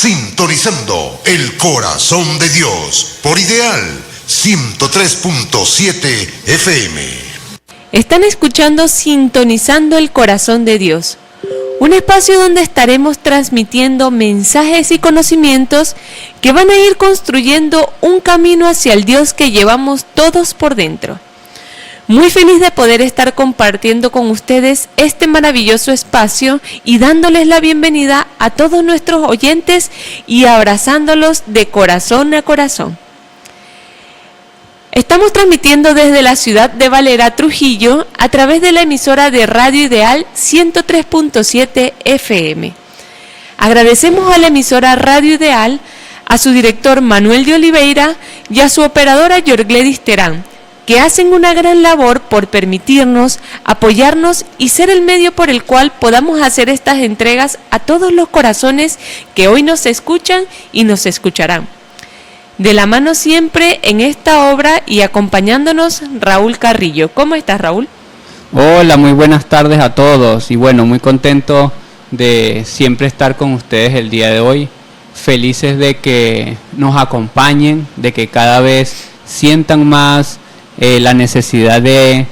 Sintonizando el corazón de Dios por Ideal 103.7 FM. Están escuchando Sintonizando el corazón de Dios, un espacio donde estaremos transmitiendo mensajes y conocimientos que van a ir construyendo un camino hacia el Dios que llevamos todos por dentro. Muy feliz de poder estar compartiendo con ustedes este maravilloso espacio y dándoles la bienvenida a todos nuestros oyentes y abrazándolos de corazón a corazón. Estamos transmitiendo desde la ciudad de Valera, Trujillo, a través de la emisora de Radio Ideal 103.7 FM. Agradecemos a la emisora Radio Ideal, a su director Manuel de Oliveira y a su operadora Yorgledis Terán, que hacen una gran labor por permitirnos, apoyarnos y ser el medio por el cual podamos hacer estas entregas a todos los corazones que hoy nos escuchan y nos escucharán. De la mano siempre en esta obra y acompañándonos Raúl Carrillo. ¿Cómo estás, Raúl? Hola, muy buenas tardes a todos y bueno, muy contento de siempre estar con ustedes el día de hoy. Felices de que nos acompañen, de que cada vez sientan más la necesidad de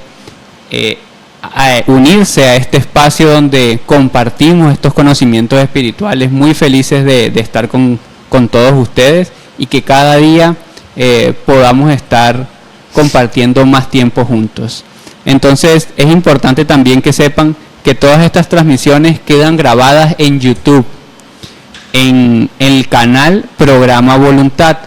unirse a este espacio donde compartimos estos conocimientos espirituales. Muy felices de estar con todos ustedes y que cada día podamos estar compartiendo más tiempo juntos. Entonces es importante también que sepan que todas estas transmisiones quedan grabadas en YouTube, en el canal Programa Voluntad.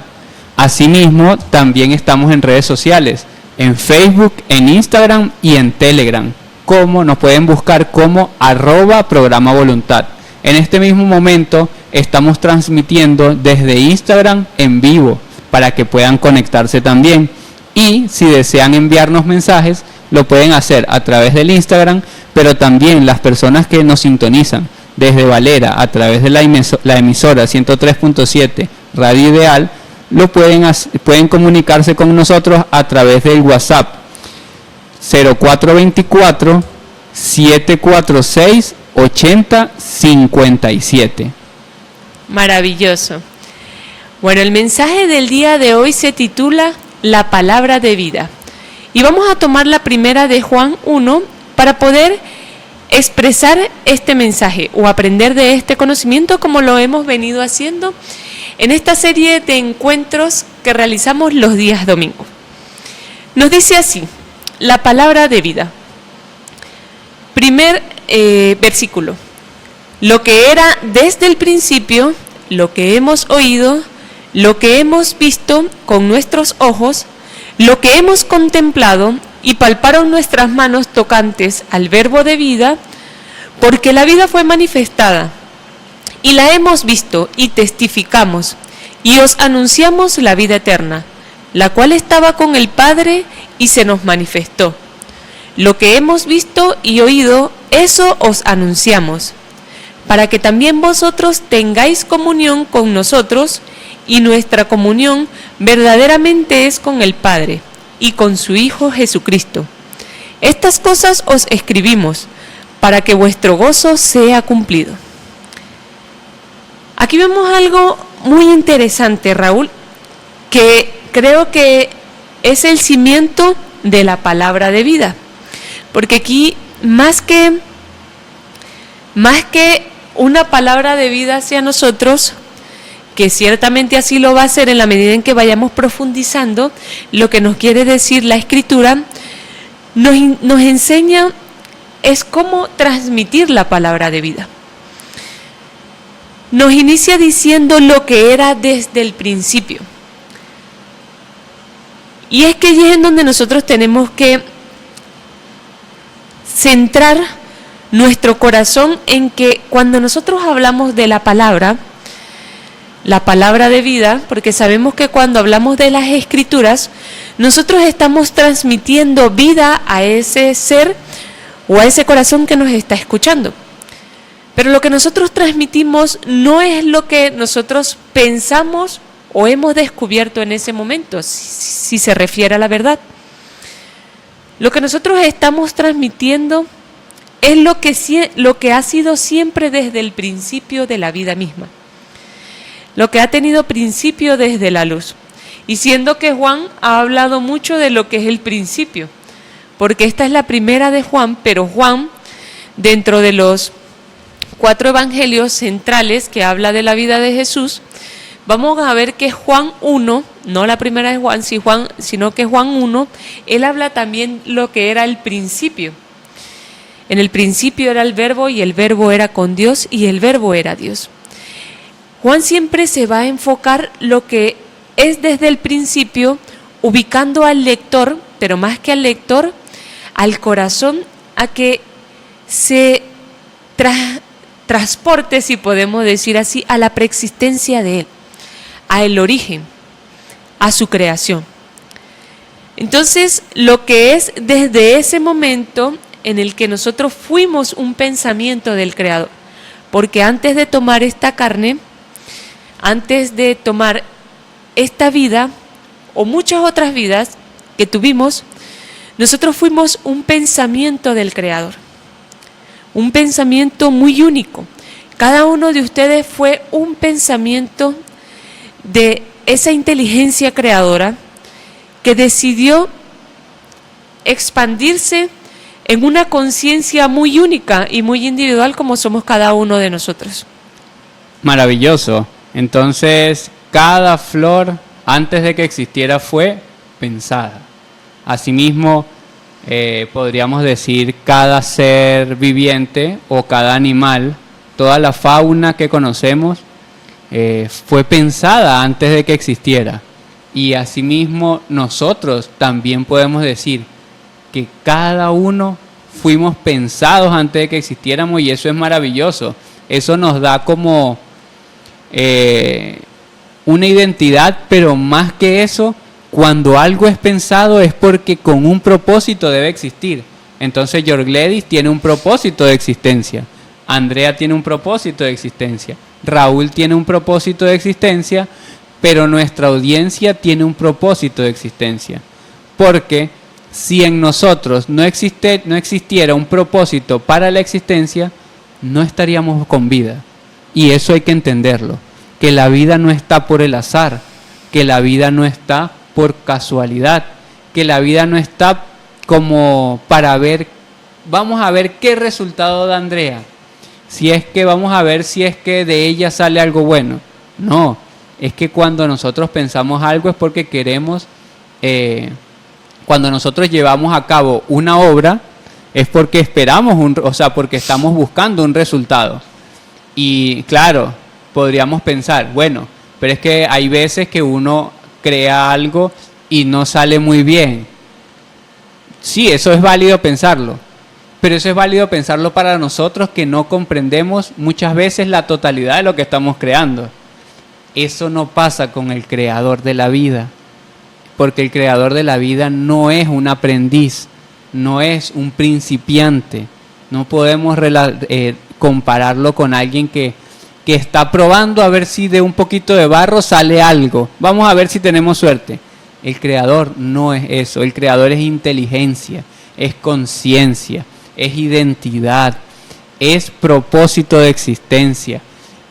Asimismo, también estamos en redes sociales, en Facebook, en Instagram y en Telegram. Nos pueden buscar como @Programa Voluntad. En este mismo momento estamos transmitiendo desde Instagram en vivo para que puedan conectarse también. Y si desean enviarnos mensajes, lo pueden hacer a través del Instagram, pero también las personas que nos sintonizan desde Valera a través de la emisora 103.7 Radio Ideal, pueden comunicarse con nosotros a través del WhatsApp 0424 746 8057. Maravilloso. Bueno, el mensaje del día de hoy se titula La palabra de vida. Y vamos a tomar la primera de Juan 1 para poder expresar este mensaje o aprender de este conocimiento como lo hemos venido haciendo en esta serie de encuentros que realizamos los días domingos. Nos dice así, la palabra de vida. Primer versículo. Lo que era desde el principio, lo que hemos oído, lo que hemos visto con nuestros ojos, lo que hemos contemplado y palparon nuestras manos tocantes al verbo de vida, porque la vida fue manifestada y la hemos visto y testificamos y os anunciamos la vida eterna, la cual estaba con el Padre y se nos manifestó. Lo que hemos visto y oído, eso os anunciamos, para que también vosotros tengáis comunión con nosotros, y nuestra comunión verdaderamente es con el Padre y con su Hijo Jesucristo. Estas cosas os escribimos, para que vuestro gozo sea cumplido. Aquí vemos algo muy interesante, Raúl, que creo que es el cimiento de la palabra de vida. Porque aquí, más que una palabra de vida hacia nosotros, que ciertamente así lo va a hacer en la medida en que vayamos profundizando, lo que nos quiere decir la Escritura, nos enseña es cómo transmitir la palabra de vida. Nos inicia diciendo lo que era desde el principio. Y es que allí es en donde nosotros tenemos que centrar nuestro corazón en que cuando nosotros hablamos de la palabra de vida, porque sabemos que cuando hablamos de las Escrituras, nosotros estamos transmitiendo vida a ese ser o a ese corazón que nos está escuchando. Pero lo que nosotros transmitimos no es lo que nosotros pensamos o hemos descubierto en ese momento, si se refiere a la verdad. Lo que nosotros estamos transmitiendo es lo que ha sido siempre desde el principio de la vida misma. lo que ha tenido principio desde la luz. Y siendo que Juan ha hablado mucho de lo que es el principio, porque esta es la primera de Juan, pero Juan, dentro de los 4 evangelios centrales que habla de la vida de Jesús, vamos a ver que Juan 1, no la primera de Juan, sino que Juan 1, él habla también lo que era el principio. En el principio era el verbo y el verbo era con Dios y el verbo era Dios. Juan siempre se va a enfocar lo que es desde el principio, ubicando al lector, pero más que al lector, al corazón, a que se transporte, si podemos decir así, a la preexistencia de Él, a el origen, a su creación. Entonces, lo que es desde ese momento en el que nosotros fuimos un pensamiento del Creador, porque antes de tomar esta carne, antes de tomar esta vida o muchas otras vidas que tuvimos, nosotros fuimos un pensamiento del Creador, un pensamiento muy único. Cada uno de ustedes fue un pensamiento de esa inteligencia creadora que decidió expandirse en una conciencia muy única y muy individual como somos cada uno de nosotros. Maravilloso. Entonces, cada flor antes de que existiera fue pensada. Asimismo, podríamos decir cada ser viviente o cada animal, toda la fauna que conocemos, fue pensada antes de que existiera. Y asimismo nosotros también podemos decir que cada uno fuimos pensados antes de que existiéramos, y eso es maravilloso. Eso nos da como una identidad, pero más que eso, cuando algo es pensado es porque con un propósito debe existir. Entonces Yorgledis tiene un propósito de existencia, Andrea tiene un propósito de existencia, Raúl tiene un propósito de existencia, pero nuestra audiencia tiene un propósito de existencia. Porque si en nosotros no existiera un propósito para la existencia, no estaríamos con vida. Y eso hay que entenderlo, que la vida no está por el azar, que la vida no está por casualidad, que la vida no está como para ver, vamos a ver qué resultado da Andrea, vamos a ver si es que de ella sale algo bueno. No, es que cuando nosotros pensamos algo es porque queremos, cuando nosotros llevamos a cabo una obra, es porque esperamos, porque estamos buscando un resultado. Y claro, podríamos pensar, bueno, pero es que hay veces que uno crea algo y no sale muy bien. Sí, eso es válido pensarlo, pero eso es válido pensarlo para nosotros que no comprendemos muchas veces la totalidad de lo que estamos creando. Eso no pasa con el creador de la vida, porque el creador de la vida no es un aprendiz, no es un principiante. No podemos compararlo con alguien que está probando a ver si de un poquito de barro sale algo. Vamos a ver si tenemos suerte. El creador no es eso. El creador es inteligencia, es conciencia, es identidad, es propósito de existencia,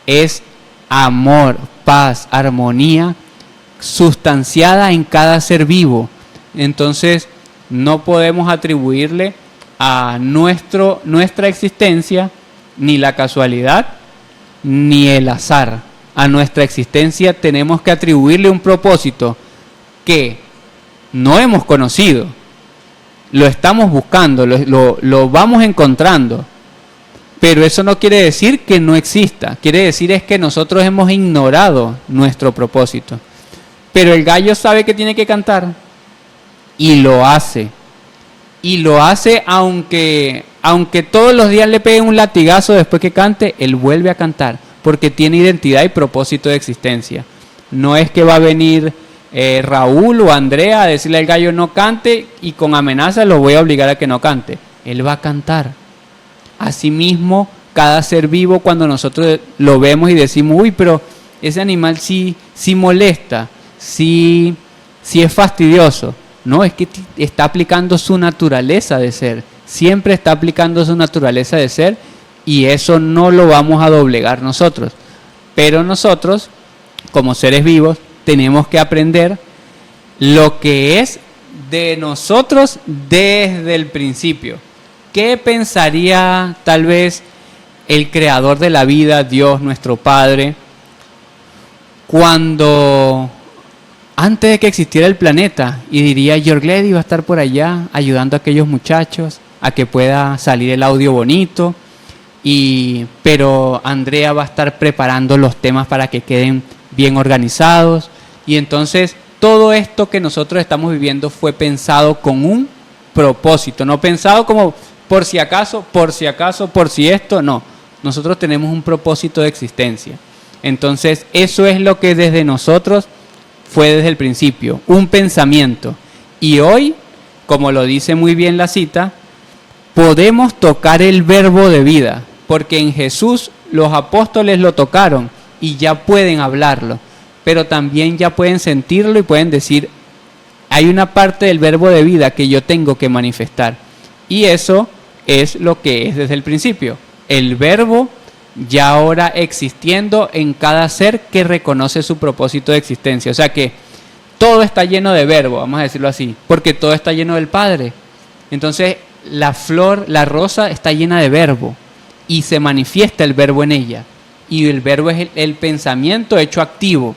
es amor, paz, armonía sustanciada en cada ser vivo. Entonces no podemos atribuirle a nuestra existencia ni la casualidad ni el azar. A nuestra existencia tenemos que atribuirle un propósito que no hemos conocido, lo estamos buscando, lo vamos encontrando, pero eso no quiere decir que no exista, quiere decir es que nosotros hemos ignorado nuestro propósito. Pero el gallo sabe que tiene que cantar y lo hace aunque todos los días le peguen un latigazo después que cante, él vuelve a cantar, porque tiene identidad y propósito de existencia. No es que va a venir Raúl o Andrea a decirle al gallo no cante y con amenazas lo voy a obligar a que no cante. Él va a cantar. Asimismo, cada ser vivo, cuando nosotros lo vemos y decimos, uy, pero ese animal sí molesta, sí es fastidioso. No, es que está aplicando su naturaleza de ser. Siempre está aplicando su naturaleza de ser, y eso no lo vamos a doblegar nosotros. Pero nosotros como seres vivos, tenemos que aprender lo que es de nosotros desde el principio. ¿Qué pensaría tal vez el creador de la vida, Dios, nuestro Padre, cuando antes de que existiera el planeta, y diría, Yorgledi va a estar por allá ayudando a aquellos muchachos a que pueda salir el audio bonito, pero Andrea va a estar preparando los temas para que queden bien organizados, y entonces todo esto que nosotros estamos viviendo fue pensado con un propósito, no pensado como por si acaso, por si esto, no. Nosotros tenemos un propósito de existencia. Entonces, eso es lo que desde nosotros fue desde el principio, un pensamiento. Y hoy, como lo dice muy bien la cita, podemos tocar el verbo de vida, porque en Jesús los apóstoles lo tocaron y ya pueden hablarlo, pero también ya pueden sentirlo y pueden decir, hay una parte del verbo de vida que yo tengo que manifestar. Y eso es lo que es desde el principio. El verbo ya ahora existiendo en cada ser que reconoce su propósito de existencia. O sea que todo está lleno de verbo, vamos a decirlo así, porque todo está lleno del Padre. Entonces la flor, la rosa está llena de verbo y se manifiesta el verbo en ella. Y el verbo es el pensamiento hecho activo.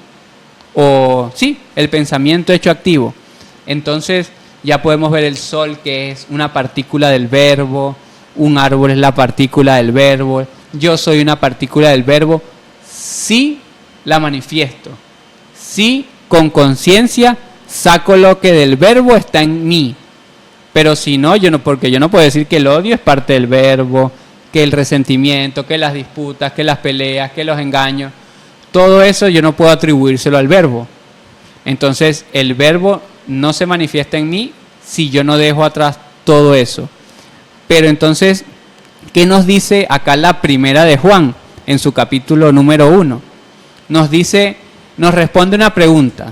El pensamiento hecho activo. Entonces ya podemos ver el sol, que es una partícula del verbo, un árbol es la partícula del verbo, yo soy una partícula del verbo, sí la manifiesto, sí con conciencia saco lo que del verbo está en mí, pero si no, porque yo no puedo decir que el odio es parte del verbo, que el resentimiento, que las disputas, que las peleas, que los engaños, todo eso yo no puedo atribuírselo al verbo. Entonces el verbo no se manifiesta en mí si yo no dejo atrás todo eso. Pero entonces, ¿qué nos dice acá la primera de Juan en su capítulo número 1? Nos responde una pregunta.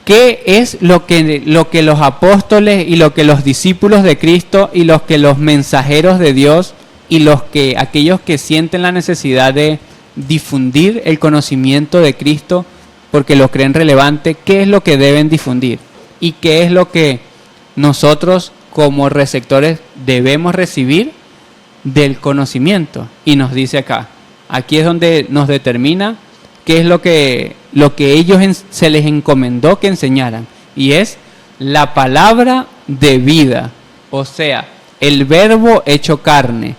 ¿Qué es lo que los apóstoles y lo que los discípulos de Cristo y los mensajeros de Dios y aquellos que sienten la necesidad de difundir el conocimiento de Cristo porque lo creen relevante, qué es lo que deben difundir y qué es lo que nosotros como receptores debemos recibir del conocimiento? Y nos dice acá, aquí es donde nos determina qué es lo que ellos se les encomendó que enseñaran, y es la palabra de vida, o sea, el verbo hecho carne,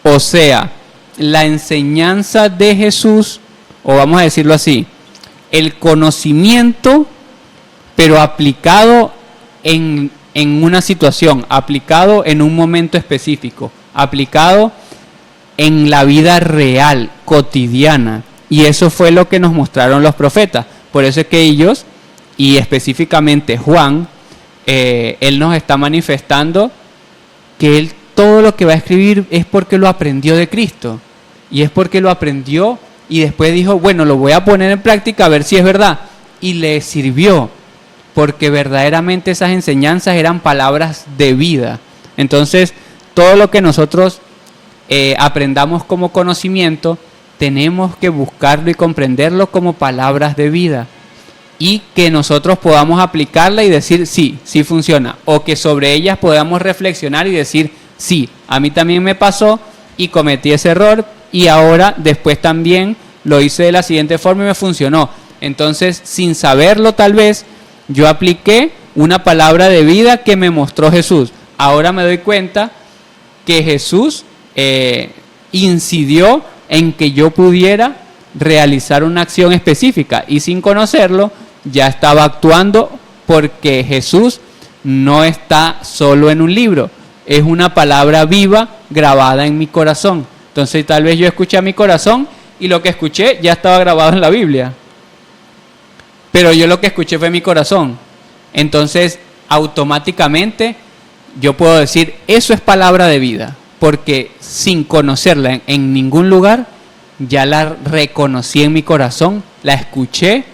o sea, la enseñanza de Jesús, o vamos a decirlo así, el conocimiento, pero aplicado en una situación, aplicado en un momento específico, aplicado en la vida real, cotidiana. Y eso fue lo que nos mostraron los profetas. Por eso es que ellos, y específicamente Juan, él nos está manifestando que él todo lo que va a escribir es porque lo aprendió de Cristo. Y es porque lo aprendió y después dijo, bueno, lo voy a poner en práctica a ver si es verdad. Y le sirvió, porque verdaderamente esas enseñanzas eran palabras de vida. Entonces, todo lo que nosotros aprendamos como conocimiento, tenemos que buscarlo y comprenderlo como palabras de vida. Y que nosotros podamos aplicarla y decir, sí funciona. O que sobre ellas podamos reflexionar y decir, sí, a mí también me pasó y cometí ese error y ahora después también lo hice de la siguiente forma y me funcionó. Entonces, sin saberlo tal vez, yo apliqué una palabra de vida que me mostró Jesús. Ahora me doy cuenta que Jesús incidió en que yo pudiera realizar una acción específica y sin conocerlo ya estaba actuando, porque Jesús no está solo en un libro, es una palabra viva grabada en mi corazón. Entonces tal vez yo escuché a mi corazón y lo que escuché ya estaba grabado en la Biblia, pero yo lo que escuché fue mi corazón. Entonces automáticamente yo puedo decir, eso es palabra de vida, porque sin conocerla en ningún lugar, ya la reconocí en mi corazón, la escuché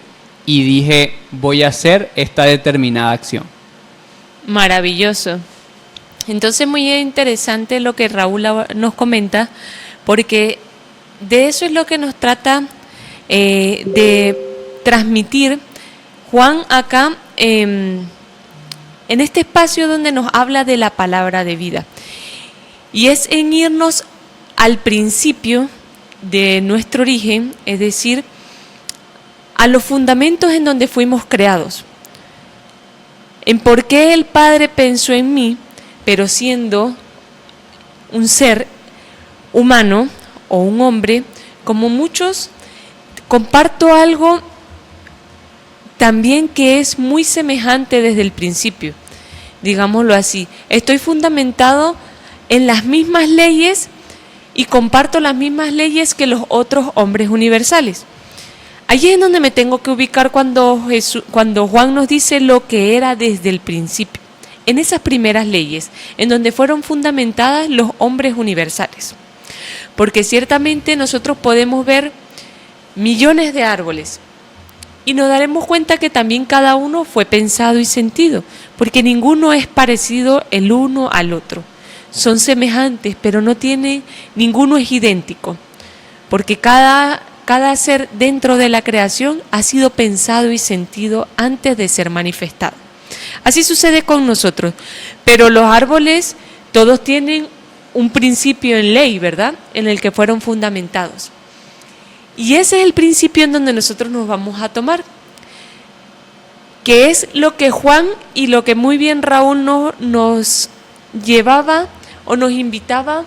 y dije, voy a hacer esta determinada acción. Maravilloso. Entonces muy interesante lo que Raúl nos comenta, porque de eso es lo que nos trata de transmitir Juan acá en este espacio donde nos habla de la palabra de vida. Y es en irnos al principio de nuestro origen, es decir, a los fundamentos en donde fuimos creados. En por qué el Padre pensó en mí, pero siendo un ser humano o un hombre, como muchos, comparto algo también que es muy semejante desde el principio, digámoslo así. Estoy fundamentado en las mismas leyes y comparto las mismas leyes que los otros hombres universales. Allí es donde me tengo que ubicar cuando Juan nos dice lo que era desde el principio, en esas primeras leyes, en donde fueron fundamentadas los hombres universales. Porque ciertamente nosotros podemos ver millones de árboles y nos daremos cuenta que también cada uno fue pensado y sentido, porque ninguno es parecido el uno al otro. Son semejantes, pero ninguno es idéntico, porque cada ser dentro de la creación ha sido pensado y sentido antes de ser manifestado. Así sucede con nosotros, pero los árboles todos tienen un principio en ley, ¿verdad?, en el que fueron fundamentados. Y ese es el principio en donde nosotros nos vamos a tomar, que es lo que Juan y lo que muy bien Raúl nos llevaba o nos invitaba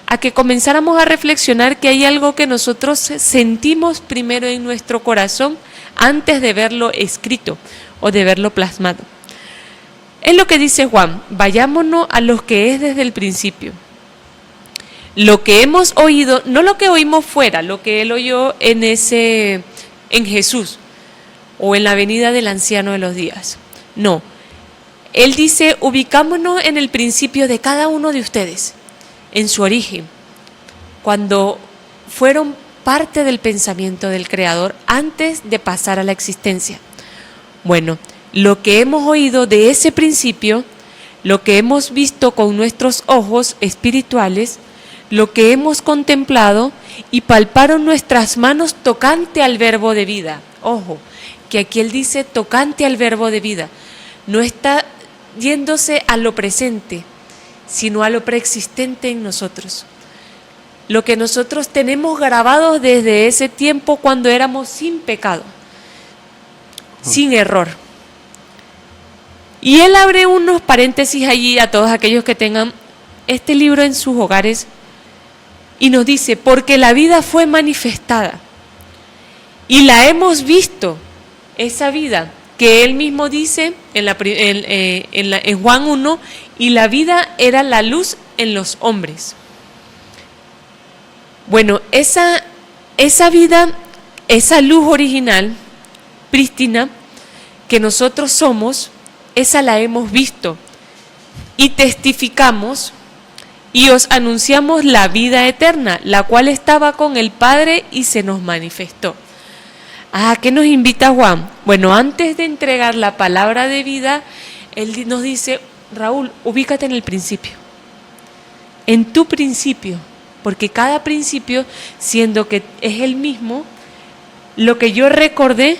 a que comenzáramos a reflexionar que hay algo que nosotros sentimos primero en nuestro corazón antes de verlo escrito o de verlo plasmado. Es lo que dice Juan: vayámonos a lo que es desde el principio. Lo que hemos oído, no lo que oímos fuera, lo que él oyó en Jesús o en la venida del anciano de los días. No, él dice: ubicámonos en el principio de cada uno de ustedes, en su origen, cuando fueron parte del pensamiento del Creador antes de pasar a la existencia. Bueno, lo que hemos oído de ese principio, lo que hemos visto con nuestros ojos espirituales, lo que hemos contemplado y palparon nuestras manos tocante al verbo de vida. Ojo, que aquí él dice tocante al verbo de vida. No está yéndose a lo presente, sino a lo preexistente en nosotros. Lo que nosotros tenemos grabado desde ese tiempo cuando éramos sin pecado, sin error. Y él abre unos paréntesis allí a todos aquellos que tengan este libro en sus hogares y nos dice: porque la vida fue manifestada y la hemos visto, esa vida que él mismo dice en Juan 1, y la vida era la luz en los hombres. Bueno, esa vida, esa luz original, prístina, que nosotros somos, esa la hemos visto y testificamos y os anunciamos la vida eterna, la cual estaba con el Padre y se nos manifestó. ¿Qué nos invita Juan? Bueno, antes de entregar la palabra de vida, él nos dice: Raúl, ubícate en el principio, en tu principio, porque cada principio, siendo que es el mismo, lo que yo recordé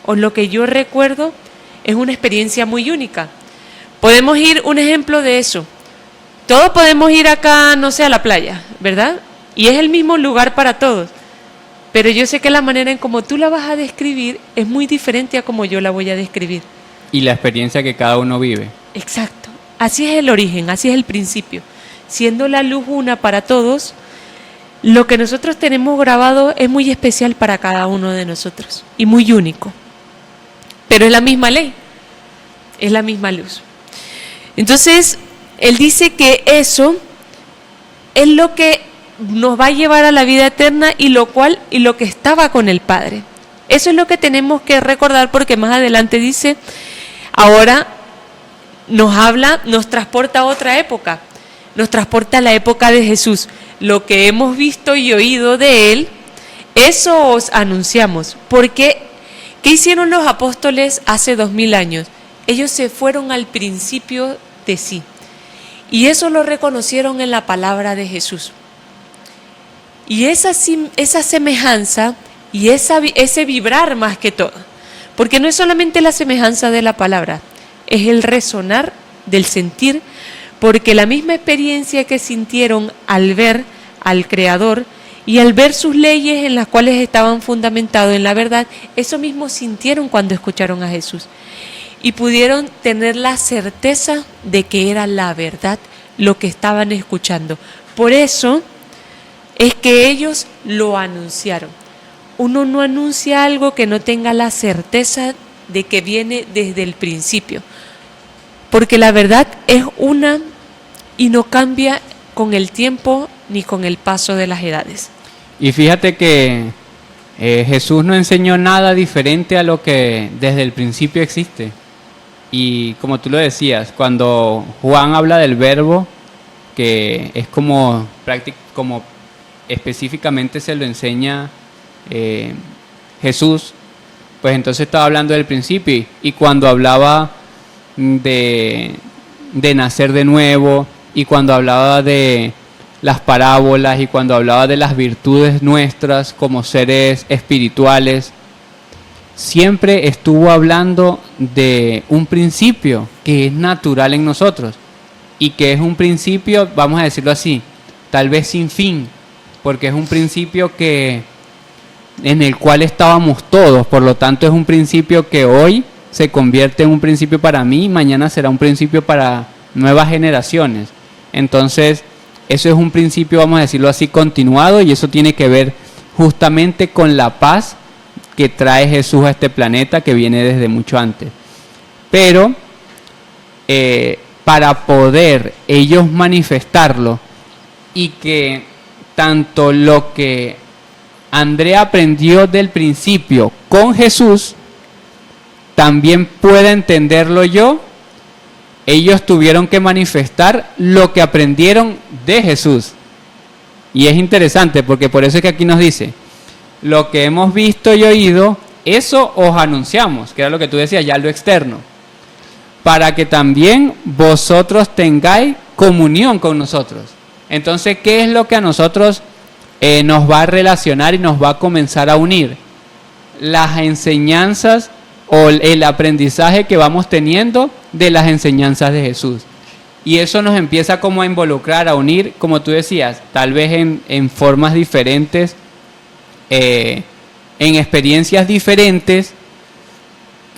o lo que yo recuerdo es una experiencia muy única. Podemos ir, un ejemplo de eso, todos podemos ir acá, no sé, a la playa, ¿verdad? Y es el mismo lugar para todos, pero yo sé que la manera en como tú la vas a describir es muy diferente a como yo la voy a describir. Y la experiencia que cada uno vive. Exacto, así es el origen, así es el principio. Siendo la luz una para todos, lo que nosotros tenemos grabado es muy especial para cada uno de nosotros y muy único. Pero es la misma ley, es la misma luz. Entonces, él dice que eso es lo que nos va a llevar a la vida eterna y lo que estaba con el Padre. Eso es lo que tenemos que recordar, porque más adelante dice, ahora nos transporta a otra época, nos transporta a la época de Jesús. Lo que hemos visto y oído de Él, eso os anunciamos. Porque, ¿qué hicieron los apóstoles hace 2000 años? Ellos se fueron al principio de sí. Y eso lo reconocieron en la palabra de Jesús. Y esa semejanza y ese vibrar más que todo. Porque no es solamente la semejanza de la palabra, es el resonar del sentir, porque la misma experiencia que sintieron al ver al Creador y al ver sus leyes en las cuales estaban fundamentados en la verdad, eso mismo sintieron cuando escucharon a Jesús. Y pudieron tener la certeza de que era la verdad lo que estaban escuchando. Por eso es que ellos lo anunciaron. Uno no anuncia algo que no tenga la certeza de que viene desde el principio. Porque la verdad es una y no cambia con el tiempo ni con el paso de las edades. Y fíjate que Jesús no enseñó nada diferente a lo que desde el principio existe. Y como tú lo decías, cuando Juan habla del verbo, que es como específicamente se lo enseña Jesús, pues entonces estaba hablando del principio. Y cuando hablaba de nacer de nuevo, y cuando hablaba de las parábolas, y cuando hablaba de las virtudes nuestras como seres espirituales, siempre estuvo hablando de un principio que es natural en nosotros y que es un principio, vamos a decirlo así, tal vez sin fin, porque es un principio en el cual estábamos todos. Por lo tanto, es un principio que hoy se convierte en un principio para mí, mañana será un principio para nuevas generaciones. Entonces, eso es un principio, vamos a decirlo así, continuado, y eso tiene que ver justamente con la paz que trae Jesús a este planeta, que viene desde mucho antes. Pero para poder ellos manifestarlo, y que tanto lo que Andrea aprendió del principio con Jesús también pueda entenderlo yo, ellos tuvieron que manifestar lo que aprendieron de Jesús. Y es interesante, porque por eso es que aquí nos dice: lo que hemos visto y oído, eso os anunciamos, que era lo que tú decías, ya lo externo, para que también vosotros tengáis comunión con nosotros. Entonces, ¿qué es lo que a nosotros nos va a relacionar y nos va a comenzar a unir? Las enseñanzas o el aprendizaje que vamos teniendo de las enseñanzas de Jesús. Y eso nos empieza como a involucrar, a unir, como tú decías, tal vez en formas diferentes, en experiencias diferentes,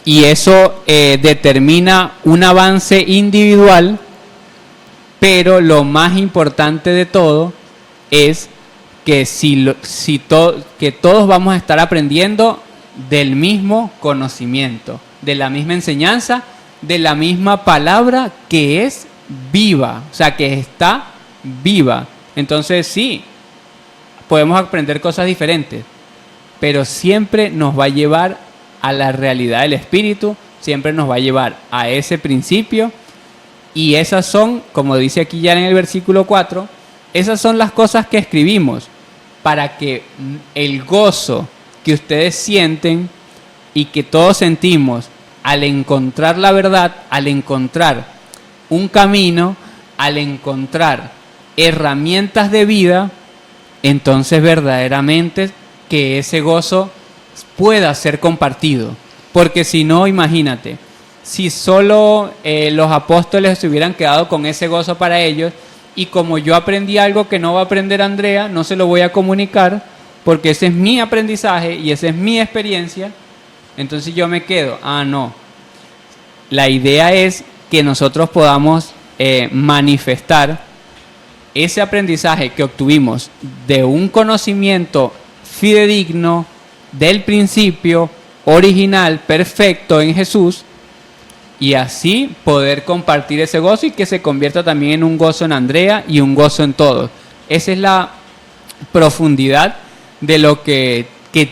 y eso determina un avance individual, pero lo más importante de todo es que que todos vamos a estar aprendiendo del mismo conocimiento, de la misma enseñanza, de la misma palabra que es viva, o sea, que está viva. Entonces sí, podemos aprender cosas diferentes, pero siempre nos va a llevar a la realidad del Espíritu, siempre nos va a llevar a ese principio, y esas son, como dice aquí ya en el versículo 4, esas son las cosas que escribimos, para que el gozo que ustedes sienten y que todos sentimos al encontrar la verdad, al encontrar un camino, al encontrar herramientas de vida, entonces verdaderamente que ese gozo pueda ser compartido. Porque si no, imagínate, si solo los apóstoles se hubieran quedado con ese gozo para ellos, y como yo aprendí algo que no va a aprender Andrea, no se lo voy a comunicar, porque ese es mi aprendizaje y esa es mi experiencia, entonces yo me quedo. No. La idea es que nosotros podamos manifestar ese aprendizaje que obtuvimos de un conocimiento fidedigno del principio original, perfecto en Jesús, y así poder compartir ese gozo y que se convierta también en un gozo en Andrea y un gozo en todos. Esa es la profundidad de lo que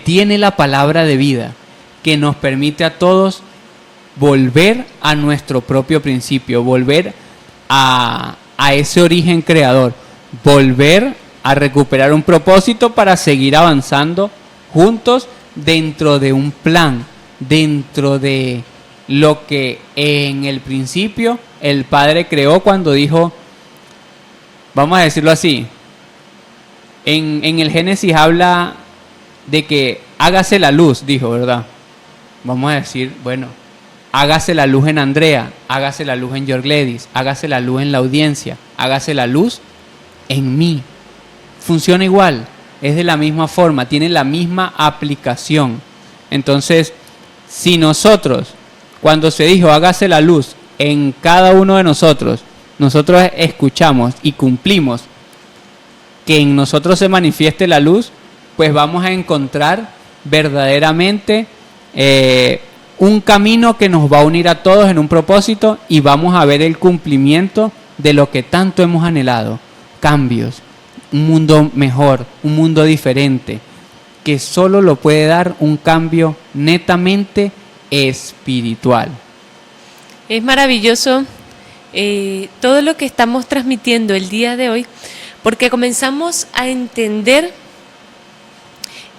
tiene la palabra de vida, que nos permite a todos volver a nuestro propio principio, volver a ese origen creador, volver a recuperar un propósito para seguir avanzando juntos dentro de un plan, dentro de lo que en el principio el Padre creó cuando dijo, vamos a decirlo así, en el Génesis habla de que hágase la luz, dijo, ¿verdad? Vamos a decir, bueno, hágase la luz en Andrea, hágase la luz en Yorgledis, hágase la luz en la audiencia, hágase la luz en mí. Funciona igual, es de la misma forma, tiene la misma aplicación. Entonces, si nosotros, cuando se dijo hágase la luz en cada uno de nosotros, nosotros escuchamos y cumplimos que en nosotros se manifieste la luz, pues vamos a encontrar verdaderamente un camino que nos va a unir a todos en un propósito y vamos a ver el cumplimiento de lo que tanto hemos anhelado. Cambios, un mundo mejor, un mundo diferente, que solo lo puede dar un cambio netamente espiritual. Es maravilloso todo lo que estamos transmitiendo el día de hoy, porque comenzamos a entender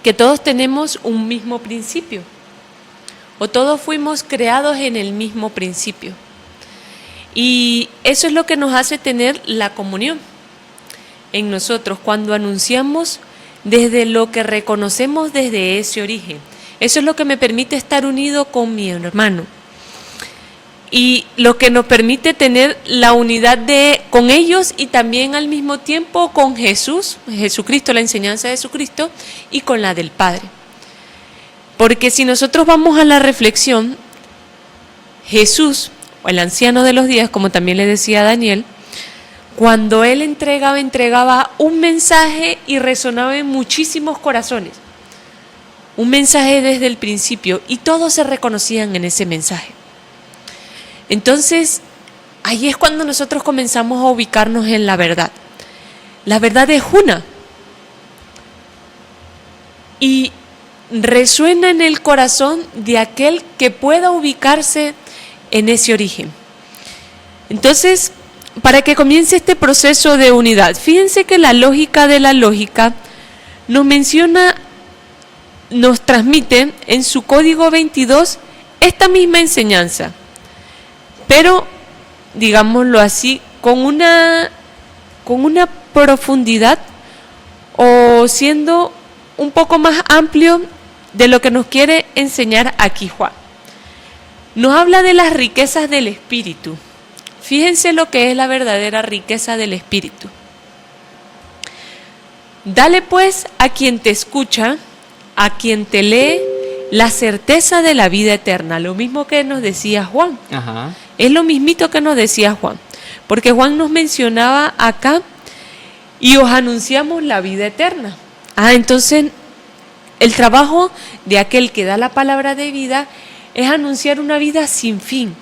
que todos tenemos un mismo principio, o todos fuimos creados en el mismo principio. Y eso es lo que nos hace tener la comunión en nosotros, cuando anunciamos desde lo que reconocemos desde ese origen. Eso es lo que me permite estar unido con mi hermano. Y lo que nos permite tener la unidad con ellos y también al mismo tiempo con Jesucristo, la enseñanza de Jesucristo, y con la del Padre. Porque si nosotros vamos a la reflexión, Jesús, o el anciano de los días, como también le decía Daniel, cuando él entregaba un mensaje y resonaba en muchísimos corazones. Un mensaje desde el principio, y todos se reconocían en ese mensaje. Entonces, ahí es cuando nosotros comenzamos a ubicarnos en la verdad. La verdad es una. Y resuena en el corazón de aquel que pueda ubicarse en ese origen. Entonces, para que comience este proceso de unidad, fíjense que la lógica de la lógica nos menciona, nos transmite en su código 22 esta misma enseñanza. Pero, digámoslo así, con una profundidad, o siendo un poco más amplio de lo que nos quiere enseñar aquí Juan. Nos habla de las riquezas del Espíritu. Fíjense lo que es la verdadera riqueza del Espíritu. Dale pues a quien te escucha, a quien te lee, la certeza de la vida eterna. Lo mismo que nos decía Juan. Ajá. Es lo mismito que nos decía Juan. Porque Juan nos mencionaba acá, y os anunciamos la vida eterna. Entonces, el trabajo de aquel que da la palabra de vida es anunciar una vida sin fin.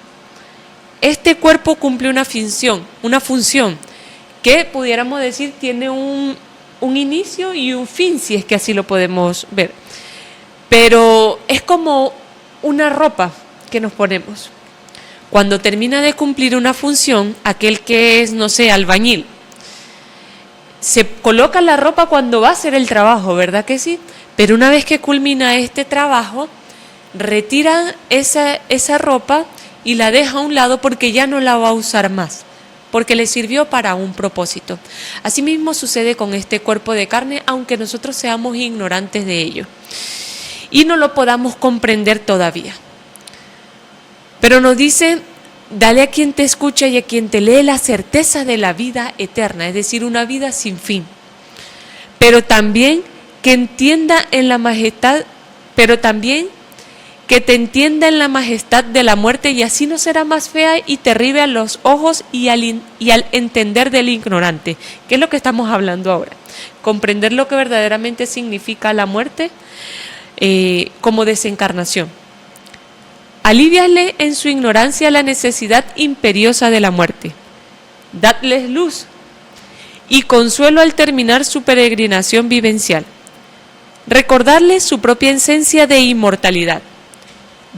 Este cuerpo cumple una función que pudiéramos decir tiene un inicio y un fin, si es que así lo podemos ver. Pero es como una ropa que nos ponemos. Cuando termina de cumplir una función, aquel que es, no sé, albañil, se coloca la ropa cuando va a hacer el trabajo, ¿verdad que sí? Pero una vez que culmina este trabajo, retira esa ropa y la deja a un lado porque ya no la va a usar más, porque le sirvió para un propósito. Asimismo sucede con este cuerpo de carne, aunque nosotros seamos ignorantes de ello y no lo podamos comprender todavía. Pero nos dice, dale a quien te escucha y a quien te lee la certeza de la vida eterna, es decir, una vida sin fin. Pero también que entienda en la majestad, pero también que te entienda en la majestad de la muerte, y así no será más fea y terrible a los ojos y al entender del ignorante. ¿Qué es lo que estamos hablando ahora? Comprender lo que verdaderamente significa la muerte como desencarnación. Aliviasle en su ignorancia la necesidad imperiosa de la muerte. Dadles luz y consuelo al terminar su peregrinación vivencial. Recordarles su propia esencia de inmortalidad.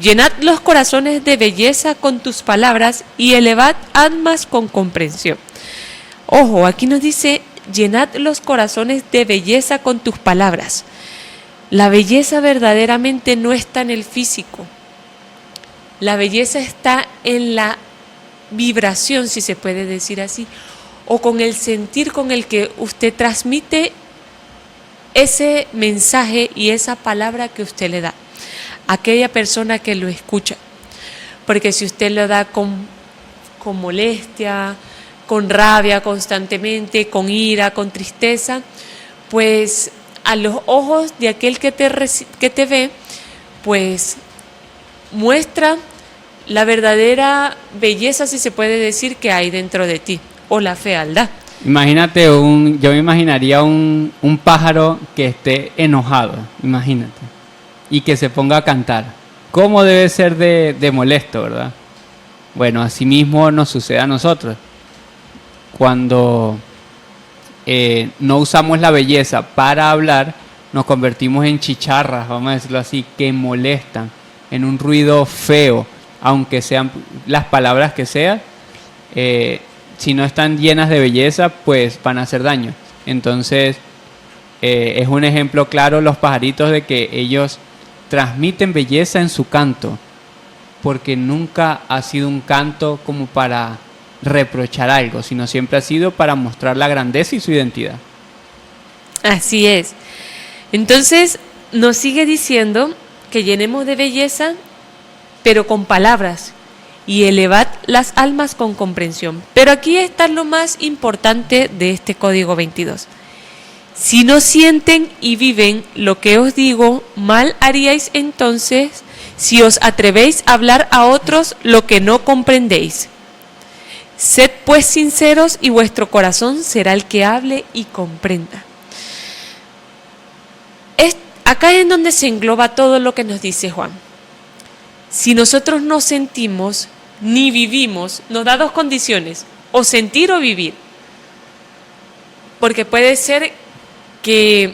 Llenad los corazones de belleza con tus palabras y elevad almas con comprensión. Ojo, aquí nos dice, llenad los corazones de belleza con tus palabras. La belleza verdaderamente no está en el físico. La belleza está en la vibración, si se puede decir así, o con el sentir con el que usted transmite ese mensaje y esa palabra que usted le da a aquella persona que lo escucha. Porque si usted lo da con molestia, con rabia constantemente, con ira, con tristeza, pues a los ojos de aquel que te ve, pues muestra la verdadera belleza, si se puede decir, que hay dentro de ti, o la fealdad. Imagínate, yo me imaginaría un pájaro que esté enojado, imagínate, y que se ponga a cantar. ¿Cómo debe ser de molesto, verdad? Bueno, así mismo nos sucede a nosotros. Cuando no usamos la belleza para hablar, nos convertimos en chicharras, vamos a decirlo así, que molestan, en un ruido feo, aunque sean las palabras que sean, si no están llenas de belleza, pues van a hacer daño. Entonces, es un ejemplo claro los pajaritos de que ellos transmiten belleza en su canto, porque nunca ha sido un canto como para reprochar algo, sino siempre ha sido para mostrar la grandeza y su identidad. Así es. Entonces, nos sigue diciendo que llenemos de belleza, pero con palabras, y elevad las almas con comprensión. Pero aquí está lo más importante de este código 22. Si no sienten y viven lo que os digo, mal haríais entonces si os atrevéis a hablar a otros lo que no comprendéis. Sed pues sinceros y vuestro corazón será el que hable y comprenda. Acá es en donde se engloba todo lo que nos dice Juan. Si nosotros no sentimos ni vivimos, nos da dos condiciones, o sentir o vivir. Porque puede ser que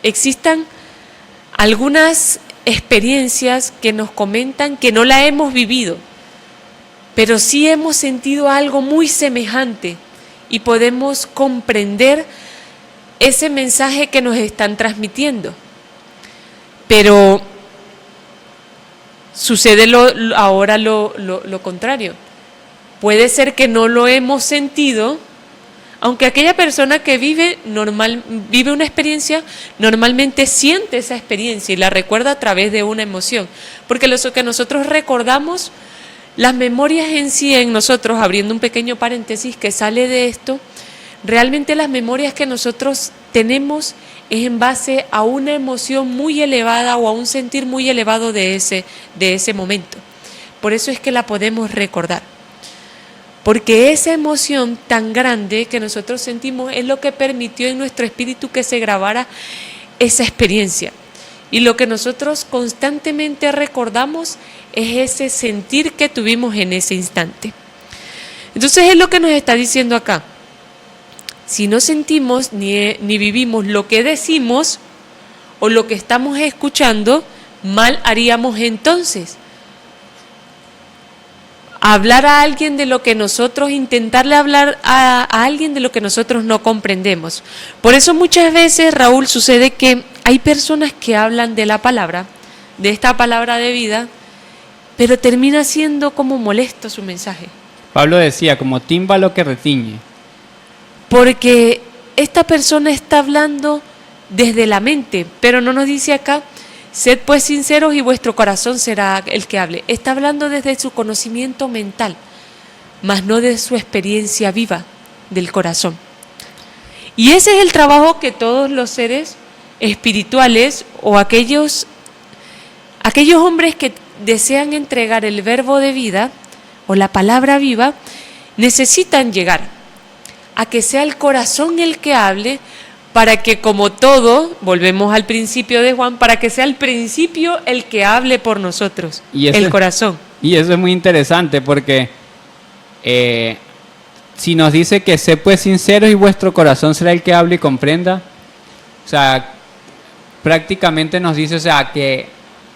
existan algunas experiencias que nos comentan que no la hemos vivido, pero sí hemos sentido algo muy semejante y podemos comprender ese mensaje que nos están transmitiendo. Pero sucede ahora lo contrario. Puede ser que no lo hemos sentido, aunque aquella persona que vive una experiencia, normalmente siente esa experiencia y la recuerda a través de una emoción. Porque lo que nosotros recordamos, las memorias en sí en nosotros, abriendo un pequeño paréntesis que sale de esto, realmente las memorias que nosotros tenemos es en base a una emoción muy elevada o a un sentir muy elevado de ese momento. Por eso es que la podemos recordar. Porque esa emoción tan grande que nosotros sentimos es lo que permitió en nuestro espíritu que se grabara esa experiencia. Y lo que nosotros constantemente recordamos es ese sentir que tuvimos en ese instante. Entonces es lo que nos está diciendo acá. Si no sentimos ni vivimos lo que decimos o lo que estamos escuchando, mal haríamos entonces. Hablar a alguien de lo que nosotros, intentarle hablar a alguien de lo que nosotros no comprendemos. Por eso muchas veces, Raúl, sucede que hay personas que hablan de la palabra, de esta palabra de vida, pero termina siendo como molesto su mensaje. Pablo decía, como tímbalo que retiñe. Porque esta persona está hablando desde la mente, pero no nos dice acá, sed pues sinceros y vuestro corazón será el que hable. Está hablando desde su conocimiento mental, mas no de su experiencia viva del corazón. Y ese es el trabajo que todos los seres espirituales o aquellos hombres que desean entregar el verbo de vida o la palabra viva, necesitan llegar a que sea el corazón el que hable, para que como todo, volvemos al principio de Juan, para que sea el principio el que hable por nosotros, el corazón. Y eso es muy interesante porque si nos dice que sé pues sinceros y vuestro corazón será el que hable y comprenda, o sea, prácticamente nos dice, o sea, que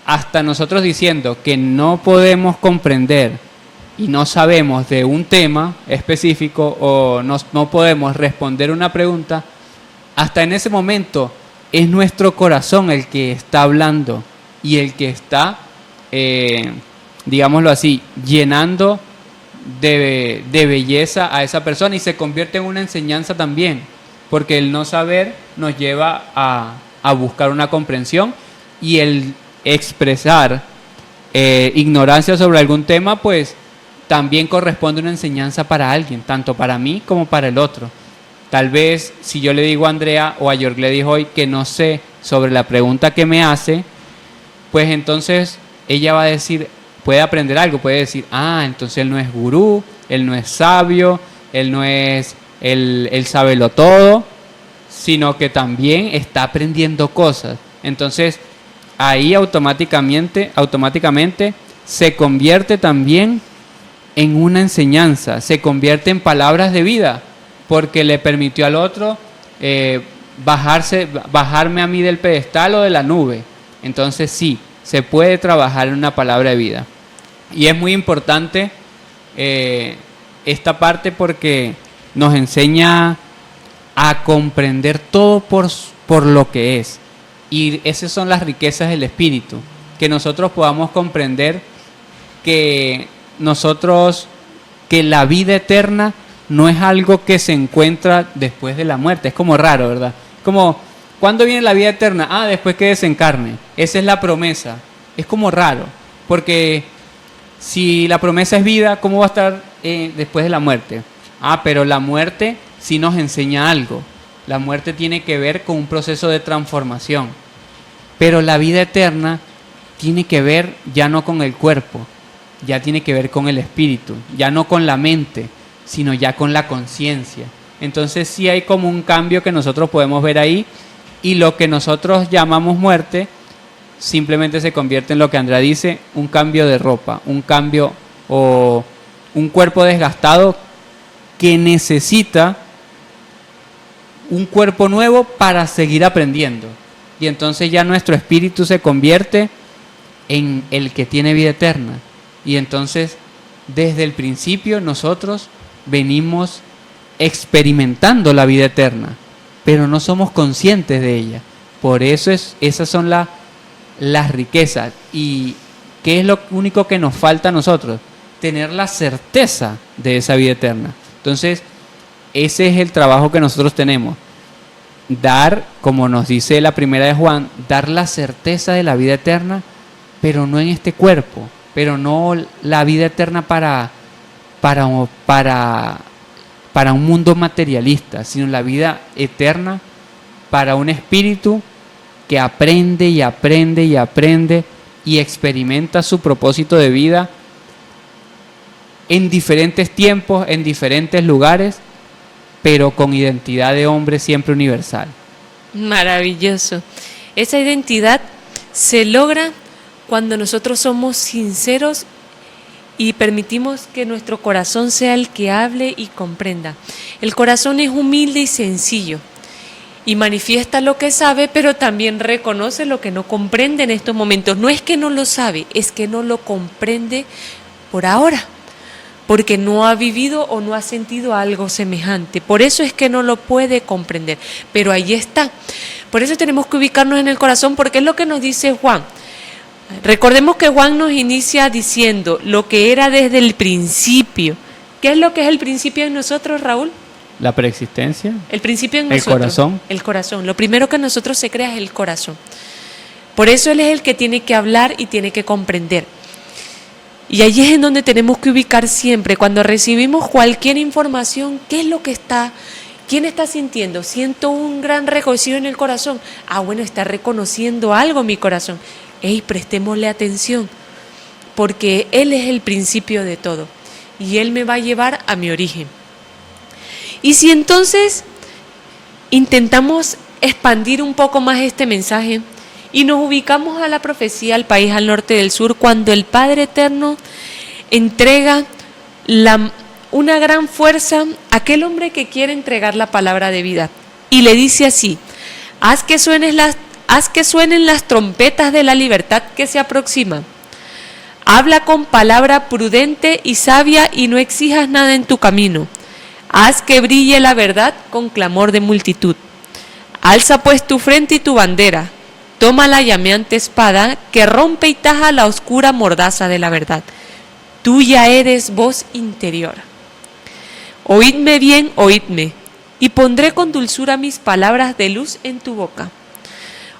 hasta nosotros diciendo que no podemos comprender y no sabemos de un tema específico o no podemos responder una pregunta, hasta en ese momento es nuestro corazón el que está hablando y el que está, digámoslo así, llenando de belleza a esa persona y se convierte en una enseñanza también. porque el no saber nos lleva a buscar una comprensión, y el expresar ignorancia sobre algún tema, pues también corresponde una enseñanza para alguien, tanto para mí como para el otro. Tal vez si yo le digo a Andrea o a Yorgledis hoy que no sé sobre la pregunta que me hace, pues entonces ella va a decir, puede aprender algo, puede decir, entonces él no es gurú, él no es sabio, él no es el sábelo todo, sino que también está aprendiendo cosas. Entonces ahí automáticamente se convierte también en una enseñanza, se convierte en palabras de vida, porque le permitió al otro bajarme a mí del pedestal o de la nube. Entonces sí, se puede trabajar en una palabra de vida. Y es muy importante esta parte, porque nos enseña a comprender todo por lo que es. Y esas son las riquezas del espíritu, que nosotros podamos comprender que la vida eterna no es algo que se encuentra después de la muerte. Es como raro, ¿verdad? Como, ¿cuándo viene la vida eterna? Después que desencarne. Esa es la promesa. Es como raro, porque si la promesa es vida, ¿cómo va a estar después de la muerte? Pero la muerte sí nos enseña algo. La muerte tiene que ver con un proceso de transformación. Pero la vida eterna tiene que ver ya no con el cuerpo, ya tiene que ver con el espíritu, ya no con la mente, sino ya con la conciencia. Entonces sí hay como un cambio que nosotros podemos ver ahí, y lo que nosotros llamamos muerte simplemente se convierte en lo que Andrea dice, un cambio de ropa, un cambio o un cuerpo desgastado que necesita un cuerpo nuevo para seguir aprendiendo. Y entonces ya nuestro espíritu se convierte en el que tiene vida eterna. Y entonces desde el principio nosotros venimos experimentando la vida eterna, pero no somos conscientes de ella. Por eso esas son las riquezas. ¿Y qué es lo único que nos falta a nosotros? Tener la certeza de esa vida eterna. Entonces ese es el trabajo que nosotros tenemos. Dar, como nos dice la primera de Juan, dar la certeza de la vida eterna, pero no en este cuerpo, pero no la vida eterna para un mundo materialista, sino la vida eterna para un espíritu que aprende y aprende y aprende y experimenta su propósito de vida en diferentes tiempos, en diferentes lugares, pero con identidad de hombre siempre universal. Maravilloso. Esa identidad se logra cuando nosotros somos sinceros y permitimos que nuestro corazón sea el que hable y comprenda. El corazón es humilde y sencillo y manifiesta lo que sabe, pero también reconoce lo que no comprende en estos momentos. No es que no lo sabe, es que no lo comprende por ahora, porque no ha vivido o no ha sentido algo semejante. Por eso es que no lo puede comprender, pero ahí está. Por eso tenemos que ubicarnos en el corazón, porque es lo que nos dice Juan. Recordemos que Juan nos inicia diciendo lo que era desde el principio. ¿Qué es lo que es el principio en nosotros, Raúl? La preexistencia. El principio en nosotros. El corazón. El corazón. Lo primero que en nosotros se crea es el corazón. Por eso Él es el que tiene que hablar y tiene que comprender. Y allí es en donde tenemos que ubicar siempre, cuando recibimos cualquier información, ¿qué es lo que está? ¿Quién está sintiendo? Siento un gran regocijo en el corazón. Bueno, está reconociendo algo mi corazón. Prestémosle atención, porque Él es el principio de todo y Él me va a llevar a mi origen. Y si entonces intentamos expandir un poco más este mensaje y nos ubicamos a la profecía, al país al norte del sur, cuando el Padre Eterno entrega una gran fuerza a aquel hombre que quiere entregar la palabra de vida y le dice así: haz que suenen las trompetas de la libertad que se aproximan. Habla con palabra prudente y sabia y no exijas nada en tu camino. Haz que brille la verdad con clamor de multitud. Alza pues tu frente y tu bandera. Toma la llameante espada que rompe y taja la oscura mordaza de la verdad. Tuya eres voz interior. Oídme bien, oídme. y pondré con dulzura mis palabras de luz en tu boca.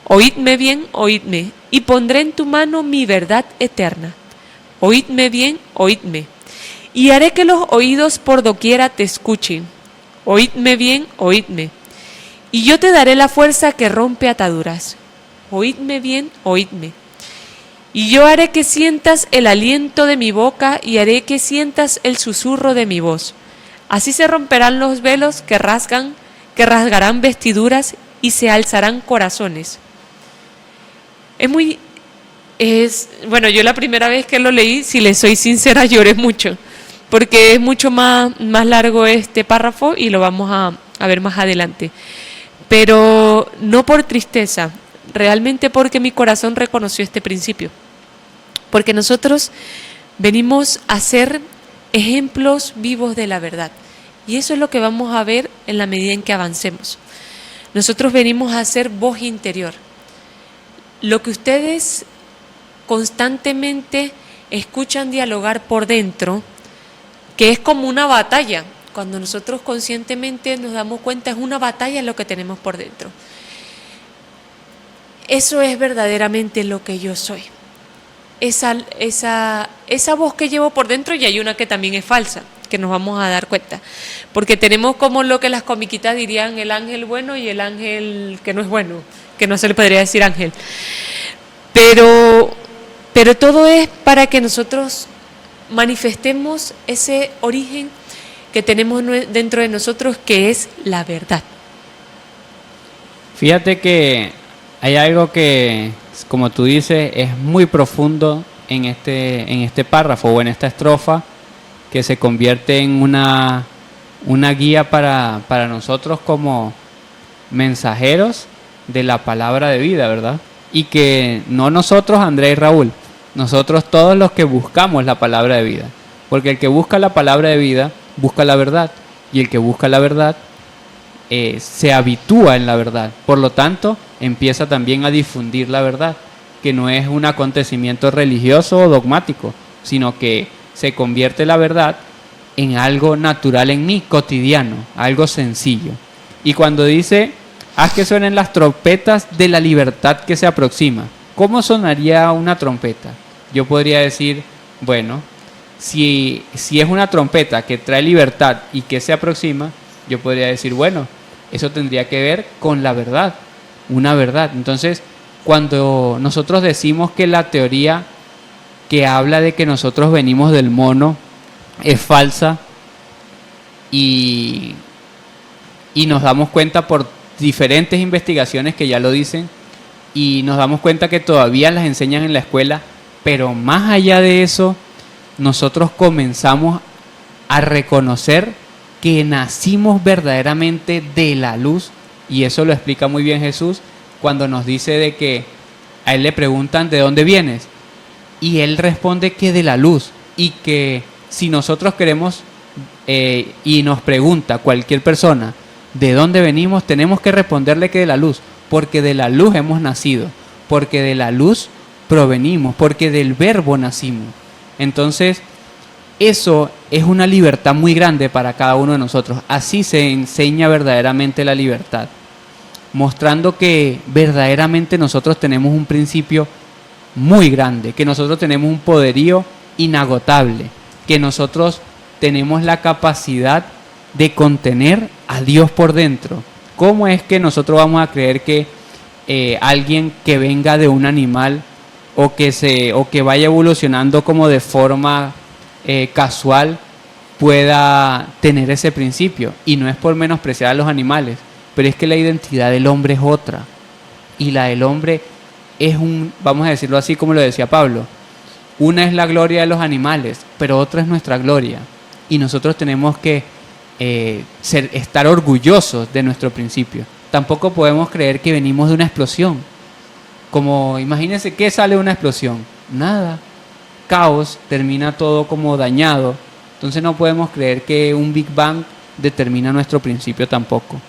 Oídme bien, oídme, y pondré en tu mano mi verdad eterna. Oídme bien, oídme, y haré que los oídos por doquiera te escuchen. Oídme bien, oídme, y yo te daré la fuerza que rompe ataduras. Oídme bien, oídme, y yo haré que sientas el aliento de mi boca y haré que sientas el susurro de mi voz. Así se romperán los velos que rasgarán vestiduras y se alzarán corazones. Bueno, yo la primera vez que lo leí, si les soy sincera, lloré mucho, porque es mucho más largo este párrafo y lo vamos a ver más adelante. Pero no por tristeza, realmente porque mi corazón reconoció este principio. Porque nosotros venimos a ser ejemplos vivos de la verdad. Y eso es lo que vamos a ver en la medida en que avancemos. Nosotros venimos a ser voz interior. Lo que ustedes constantemente escuchan dialogar por dentro, que es como una batalla. Cuando nosotros conscientemente nos damos cuenta, es una batalla lo que tenemos por dentro. Eso es verdaderamente lo que yo soy. Esa voz que llevo por dentro, y hay una que también es falsa, que nos vamos a dar cuenta. Porque tenemos como lo que las comiquitas dirían, el ángel bueno y el ángel que no es bueno, que no se le podría decir ángel. Pero todo es para que nosotros manifestemos ese origen que tenemos dentro de nosotros, que es la verdad. Fíjate que hay algo que, como tú dices, es muy profundo en este párrafo o en esta estrofa, que se convierte en una guía para nosotros como mensajeros de la palabra de vida, ¿verdad? Y que no nosotros, Andrés y Raúl, nosotros todos los que buscamos la palabra de vida. Porque el que busca la palabra de vida, busca la verdad. Y el que busca la verdad, se habitúa en la verdad. Por lo tanto, empieza también a difundir la verdad, que no es un acontecimiento religioso o dogmático, sino que se convierte la verdad en algo natural en mí, cotidiano, algo sencillo. Y cuando dice, haz que suenen las trompetas de la libertad que se aproxima, ¿cómo sonaría una trompeta? Yo podría decir, bueno, si es una trompeta que trae libertad y que se aproxima, yo podría decir, bueno, eso tendría que ver con la verdad, una verdad. Entonces, cuando nosotros decimos que la teoría que habla de que nosotros venimos del mono es falsa, y nos damos cuenta por diferentes investigaciones que ya lo dicen, y nos damos cuenta que todavía las enseñan en la escuela, pero más allá de eso, nosotros comenzamos a reconocer que nacimos verdaderamente de la luz, y eso lo explica muy bien Jesús cuando nos dice de que a él le preguntan ¿de dónde vienes? Y él responde que de la luz, y que si nosotros queremos y nos pregunta cualquier persona ¿de dónde venimos?, tenemos que responderle que de la luz, porque de la luz hemos nacido, porque de la luz provenimos, porque del verbo nacimos. Entonces, eso es una libertad muy grande para cada uno de nosotros. Así se enseña verdaderamente la libertad, mostrando que verdaderamente nosotros tenemos un principio muy grande, que nosotros tenemos un poderío inagotable, que nosotros tenemos la capacidad de contener a Dios por dentro. ¿Cómo es que nosotros vamos a creer que alguien que venga de un animal o que vaya evolucionando como de forma casual pueda tener ese principio? Y no es por menospreciar a los animales, pero es que la identidad del hombre es otra, y la del hombre es vamos a decirlo así como lo decía Pablo, una es la gloria de los animales, pero otra es nuestra gloria, y nosotros tenemos que estar orgullosos de nuestro principio. Tampoco podemos creer que venimos de una explosión. Como imagínense, ¿qué sale de una explosión? Nada. Caos, termina todo como dañado. Entonces no podemos creer que un Big Bang determina nuestro principio tampoco.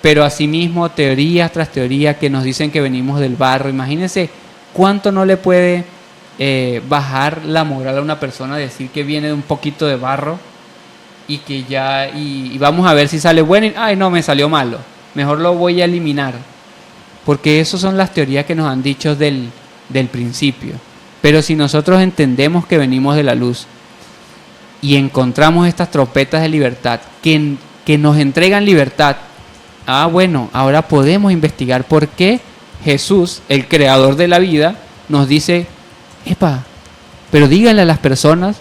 Pero asimismo, teorías tras teorías que nos dicen que venimos del barro. Imagínense cuánto no le puede bajar la moral a una persona decir que viene de un poquito de barro. y que ya y vamos a ver si sale bueno y ay no, me salió malo, mejor lo voy a eliminar, porque esas son las teorías que nos han dicho del principio. Pero si nosotros entendemos que venimos de la luz y encontramos estas trompetas de libertad que nos entregan libertad, bueno, ahora podemos investigar por qué Jesús, el creador de la vida, nos dice, pero díganle a las personas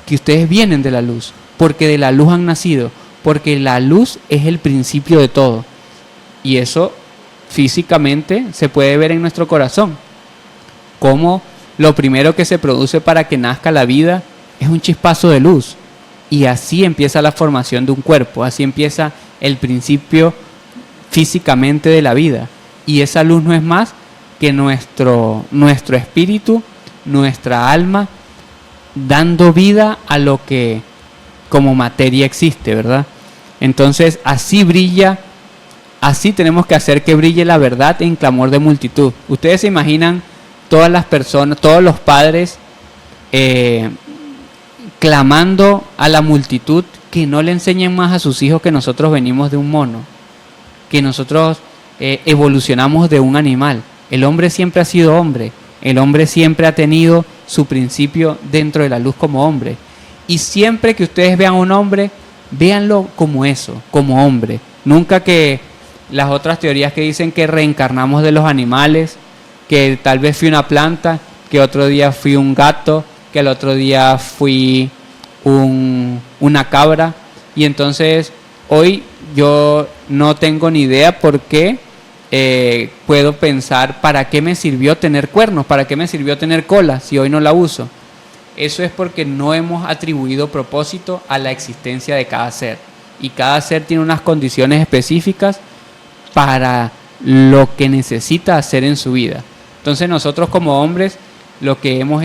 que ustedes vienen de la luz, porque de la luz han nacido, porque la luz es el principio de todo. Y eso físicamente se puede ver en nuestro corazón, como lo primero que se produce para que nazca la vida es un chispazo de luz. Y así empieza la formación de un cuerpo, así empieza el principio físicamente de la vida. Y esa luz no es más que nuestro espíritu, nuestra alma, dando vida a lo que como materia existe, ¿verdad? Entonces así brilla, así tenemos que hacer que brille la verdad en clamor de multitud. Ustedes se imaginan todas las personas, todos los padres clamando a la multitud que no le enseñen más a sus hijos que nosotros venimos de un mono, que nosotros evolucionamos de un animal. El hombre siempre ha sido hombre, el hombre siempre ha tenido su principio dentro de la luz como hombre. Y siempre que ustedes vean a un hombre, véanlo como eso, como hombre. Nunca que las otras teorías que dicen que reencarnamos de los animales, que tal vez fui una planta, que otro día fui un gato, que el otro día fui una cabra. Y entonces hoy yo no tengo ni idea por qué puedo pensar para qué me sirvió tener cuernos, para qué me sirvió tener cola si hoy no la uso. Eso es porque no hemos atribuido propósito a la existencia de cada ser. Y cada ser tiene unas condiciones específicas para lo que necesita hacer en su vida. Entonces nosotros como hombres lo que hemos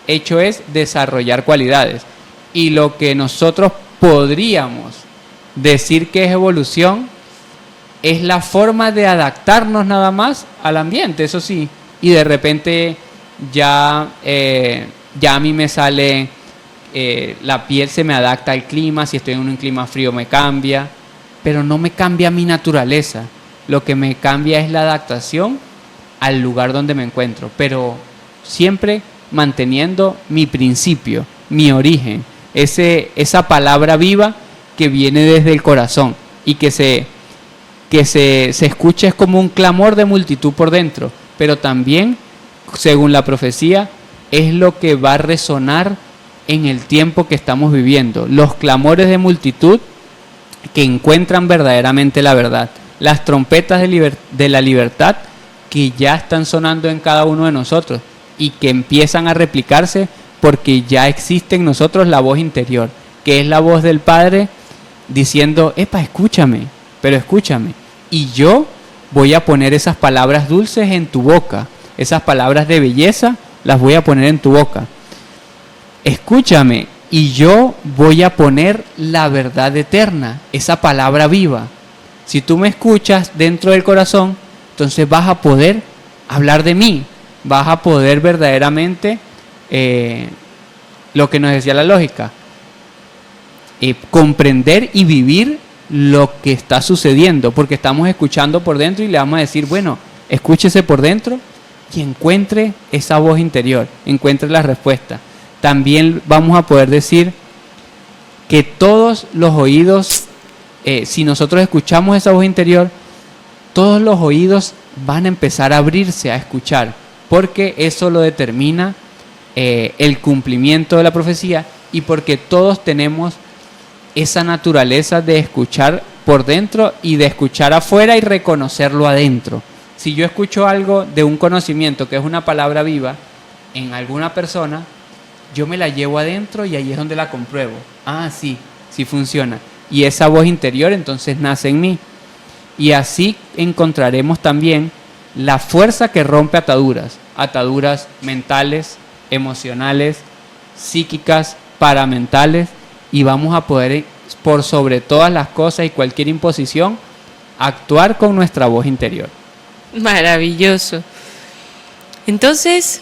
hecho es desarrollar cualidades. Y lo que nosotros podríamos decir que es evolución es la forma de adaptarnos nada más al ambiente, eso sí. Y de repente ya a mí me sale, la piel se me adapta al clima, si estoy en un clima frío me cambia, pero no me cambia mi naturaleza. Lo que me cambia es la adaptación al lugar donde me encuentro, pero siempre manteniendo mi principio, mi origen, esa palabra viva que viene desde el corazón y que se escucha es como un clamor de multitud por dentro, pero también, según la profecía, es lo que va a resonar en el tiempo que estamos viviendo, los clamores de multitud que encuentran verdaderamente la verdad, las trompetas de la libertad que ya están sonando en cada uno de nosotros y que empiezan a replicarse porque ya existe en nosotros la voz interior, que es la voz del Padre diciendo, escúchame, pero escúchame, y yo voy a poner esas palabras dulces en tu boca, esas palabras de belleza las voy a poner en tu boca. Escúchame, y yo voy a poner la verdad eterna, esa palabra viva. Si tú me escuchas dentro del corazón, entonces vas a poder hablar de mí, vas a poder verdaderamente, lo que nos decía la lógica, comprender y vivir lo que está sucediendo, porque estamos escuchando por dentro y le vamos a decir, bueno, escúchese por dentro y encuentre esa voz interior, encuentre la respuesta. También vamos a poder decir que todos los oídos, si nosotros escuchamos esa voz interior, todos los oídos van a empezar a abrirse a escuchar, porque eso lo determina el cumplimiento de la profecía y porque todos tenemos esa naturaleza de escuchar por dentro y de escuchar afuera y reconocerlo adentro. Si yo escucho algo de un conocimiento que es una palabra viva en alguna persona, yo me la llevo adentro y ahí es donde la compruebo. Sí funciona. Y esa voz interior entonces nace en mí. Y así encontraremos también la fuerza que rompe ataduras mentales, emocionales, psíquicas, paramentales, y vamos a poder, por sobre todas las cosas y cualquier imposición, actuar con nuestra voz interior. Maravilloso. Entonces,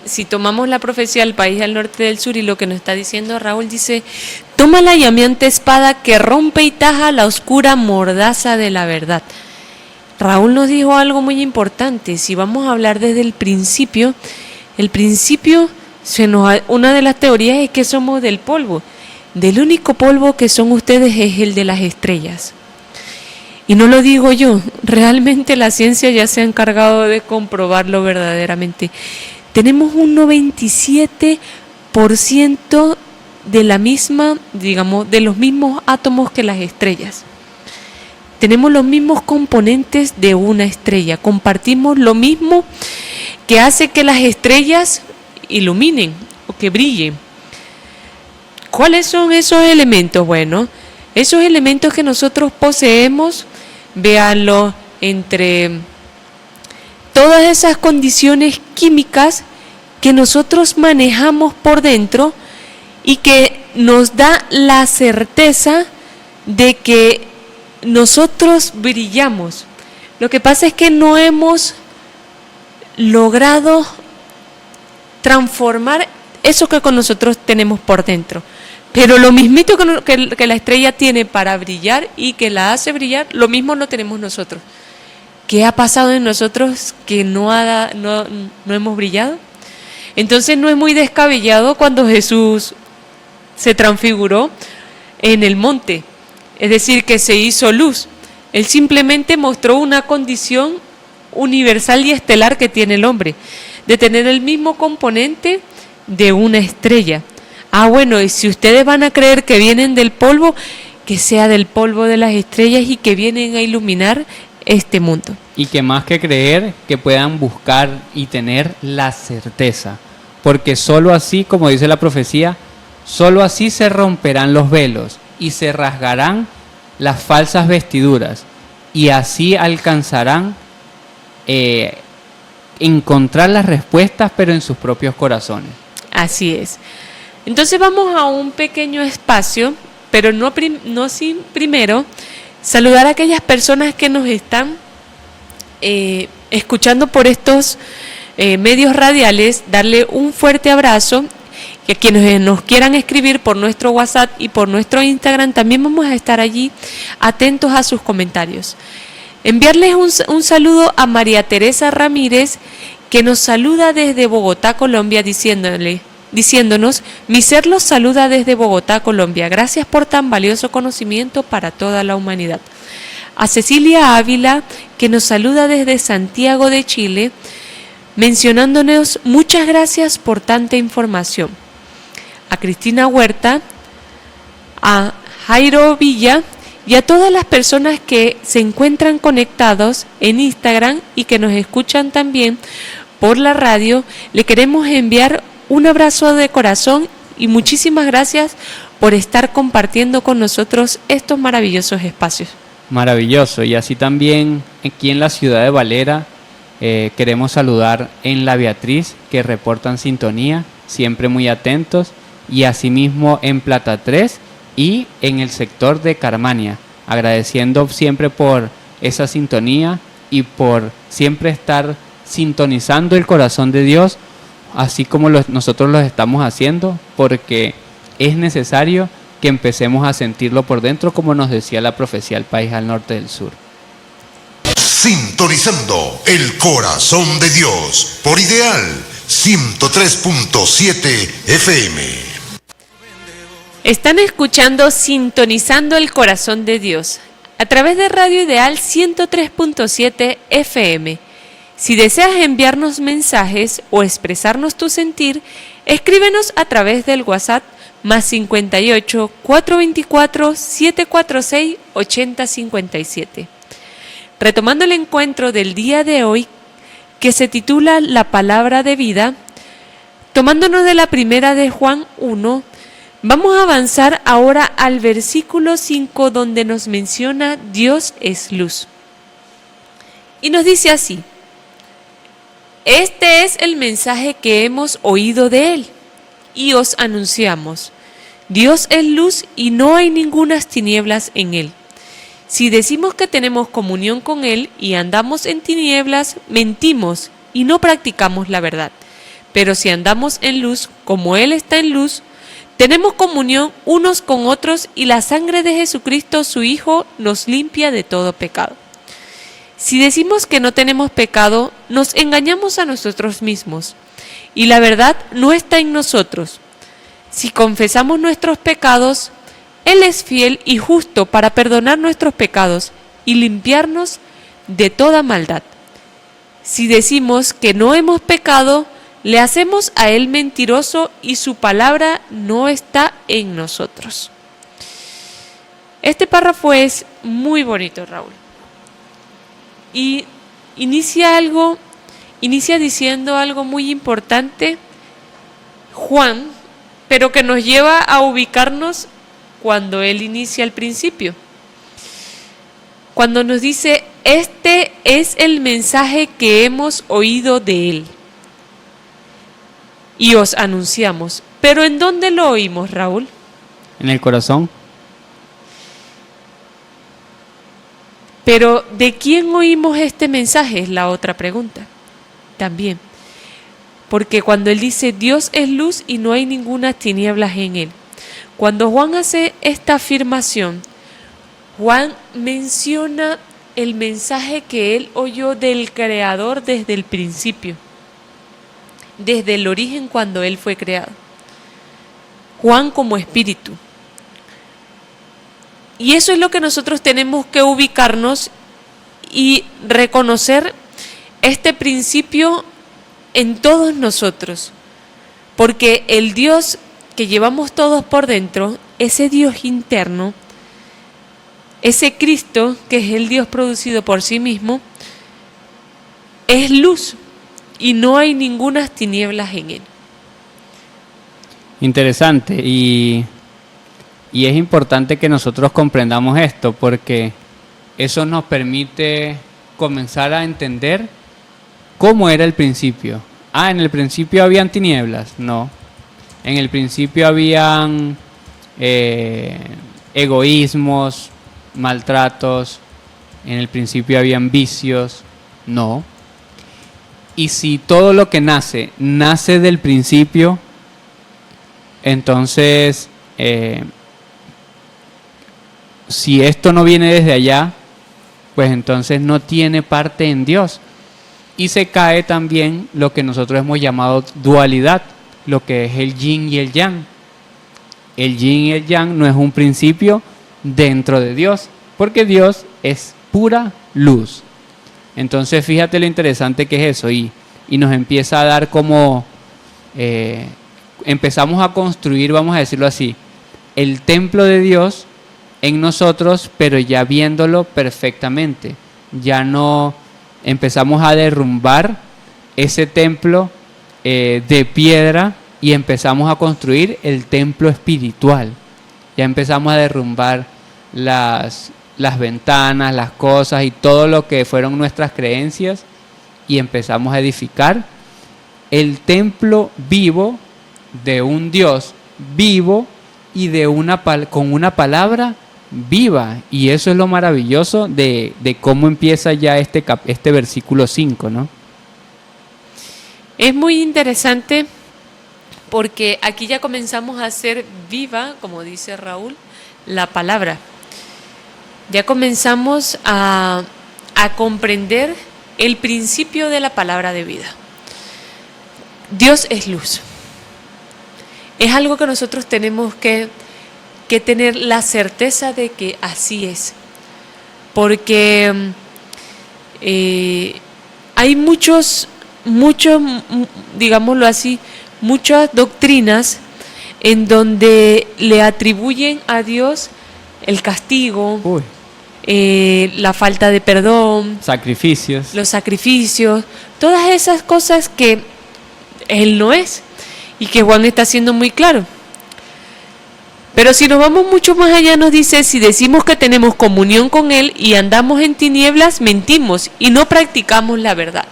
si tomamos la profecía del país al norte del sur y lo que nos está diciendo Raúl, dice, toma la llameante espada que rompe y taja la oscura mordaza de la verdad. Raúl nos dijo algo muy importante. Si vamos a hablar desde el principio una de las teorías es que somos del polvo. Del único polvo que son ustedes es el de las estrellas. Y no lo digo yo, realmente la ciencia ya se ha encargado de comprobarlo verdaderamente. Tenemos un 97% de la misma, digamos, de los mismos átomos que las estrellas. Tenemos los mismos componentes de una estrella, compartimos lo mismo que hace que las estrellas iluminen o que brillen. ¿Cuáles son esos elementos? Bueno, esos elementos que nosotros poseemos, véanlo entre todas esas condiciones químicas que nosotros manejamos por dentro y que nos da la certeza de que nosotros brillamos. Lo que pasa es que no hemos logrado transformar eso que con nosotros tenemos por dentro. Pero lo mismito que la estrella tiene para brillar y que la hace brillar, lo mismo lo tenemos nosotros. ¿Qué ha pasado en nosotros que no hemos brillado? Entonces no es muy descabellado cuando Jesús se transfiguró en el monte, es decir, que se hizo luz. Él simplemente mostró una condición universal y estelar que tiene el hombre, de tener el mismo componente de una estrella. Bueno, y si ustedes van a creer que vienen del polvo, que sea del polvo de las estrellas y que vienen a iluminar este mundo. Y que más que creer, que puedan buscar y tener la certeza. Porque solo así, como dice la profecía, solo así se romperán los velos y se rasgarán las falsas vestiduras. Y así alcanzarán encontrar las respuestas, pero en sus propios corazones. Así es. Entonces vamos a un pequeño espacio, pero no sin primero saludar a aquellas personas que nos están escuchando por estos medios radiales, darle un fuerte abrazo, y a quienes nos quieran escribir por nuestro WhatsApp y por nuestro Instagram, también vamos a estar allí atentos a sus comentarios. Enviarles un saludo a María Teresa Ramírez, que nos saluda desde Bogotá, Colombia, diciéndonos, mi ser los saluda desde Bogotá, Colombia. Gracias por tan valioso conocimiento para toda la humanidad. A Cecilia Ávila, que nos saluda desde Santiago de Chile, mencionándonos muchas gracias por tanta información. A Cristina Huerta, a Jairo Villa y a todas las personas que se encuentran conectados en Instagram y que nos escuchan también por la radio, le queremos enviar un abrazo de corazón y muchísimas gracias por estar compartiendo con nosotros estos maravillosos espacios. Maravilloso. Y así también aquí en la ciudad de Valera queremos saludar en La Beatriz, que reportan sintonía, siempre muy atentos, y asimismo en Plata 3 y en el sector de Carmania, agradeciendo siempre por esa sintonía y por siempre estar sintonizando el corazón de Dios, así como nosotros lo estamos haciendo, porque es necesario que empecemos a sentirlo por dentro, como nos decía la profecía del país al norte del sur. Sintonizando el corazón de Dios por Ideal 103.7 FM. Están escuchando Sintonizando el Corazón de Dios a través de Radio Ideal 103.7 FM. Si deseas enviarnos mensajes o expresarnos tu sentir, escríbenos a través del WhatsApp más 58 424 746 8057. Retomando el encuentro del día de hoy, que se titula La Palabra de Vida, tomándonos de la primera de Juan 1, vamos a avanzar ahora al versículo 5, donde nos menciona Dios es luz. Y nos dice así: este es el mensaje que hemos oído de Él y os anunciamos. Dios es luz y no hay ningunas tinieblas en Él. Si decimos que tenemos comunión con Él y andamos en tinieblas, mentimos y no practicamos la verdad. Pero si andamos en luz, como Él está en luz, tenemos comunión unos con otros y la sangre de Jesucristo, su Hijo, nos limpia de todo pecado. Si decimos que no tenemos pecado, nos engañamos a nosotros mismos y la verdad no está en nosotros. Si confesamos nuestros pecados, Él es fiel y justo para perdonar nuestros pecados y limpiarnos de toda maldad. Si decimos que no hemos pecado, le hacemos a Él mentiroso y su palabra no está en nosotros. Este párrafo es muy bonito, Raúl. Y inicia diciendo algo muy importante, Juan, pero que nos lleva a ubicarnos cuando él inicia al principio. Cuando nos dice, este es el mensaje que hemos oído de él y os anunciamos. ¿Pero en dónde lo oímos, Raúl? En el corazón. Pero ¿de quién oímos este mensaje? Es la otra pregunta. También. Porque cuando él dice, Dios es luz y no hay ninguna tinieblas en él. Cuando Juan hace esta afirmación, Juan menciona el mensaje que él oyó del Creador desde el principio, desde el origen cuando él fue creado. Juan como espíritu. Y eso es lo que nosotros tenemos que ubicarnos y reconocer este principio en todos nosotros. Porque el Dios que llevamos todos por dentro, ese Dios interno, ese Cristo, que es el Dios producido por sí mismo, es luz y no hay ninguna tinieblas en él. Interesante, y es importante que nosotros comprendamos esto, porque eso nos permite comenzar a entender cómo era el principio. En el principio habían tinieblas. No. En el principio habían egoísmos, maltratos. En el principio habían vicios. No. Y si todo lo que nace del principio, entonces, si esto no viene desde allá, pues entonces no tiene parte en Dios. Y se cae también lo que nosotros hemos llamado dualidad, lo que es el yin y el yang. El yin y el yang no es un principio dentro de Dios, porque Dios es pura luz. Entonces fíjate lo interesante que es eso, y nos empieza a dar como, empezamos a construir, vamos a decirlo así, el templo de Dios en nosotros, pero ya viéndolo perfectamente. Ya no empezamos a derrumbar ese templo de piedra y empezamos a construir el templo espiritual. Ya empezamos a derrumbar las ventanas, las cosas y todo lo que fueron nuestras creencias, y empezamos a edificar el templo vivo de un Dios vivo y con una palabra viva. Y eso es lo maravilloso de cómo empieza ya este versículo 5, ¿no? Es muy interesante porque aquí ya comenzamos a hacer viva, como dice Raúl, la palabra. Ya comenzamos a comprender el principio de la palabra de vida. Dios es luz. Es algo que nosotros tenemos que tener la certeza de que así es. Porque hay muchos, digámoslo así, muchas doctrinas en donde le atribuyen a Dios el castigo, la falta de perdón, los sacrificios, todas esas cosas que Él no es y que Juan está haciendo muy claro. Pero si nos vamos mucho más allá, nos dice, si decimos que tenemos comunión con Él y andamos en tinieblas, mentimos y no practicamos la verdad.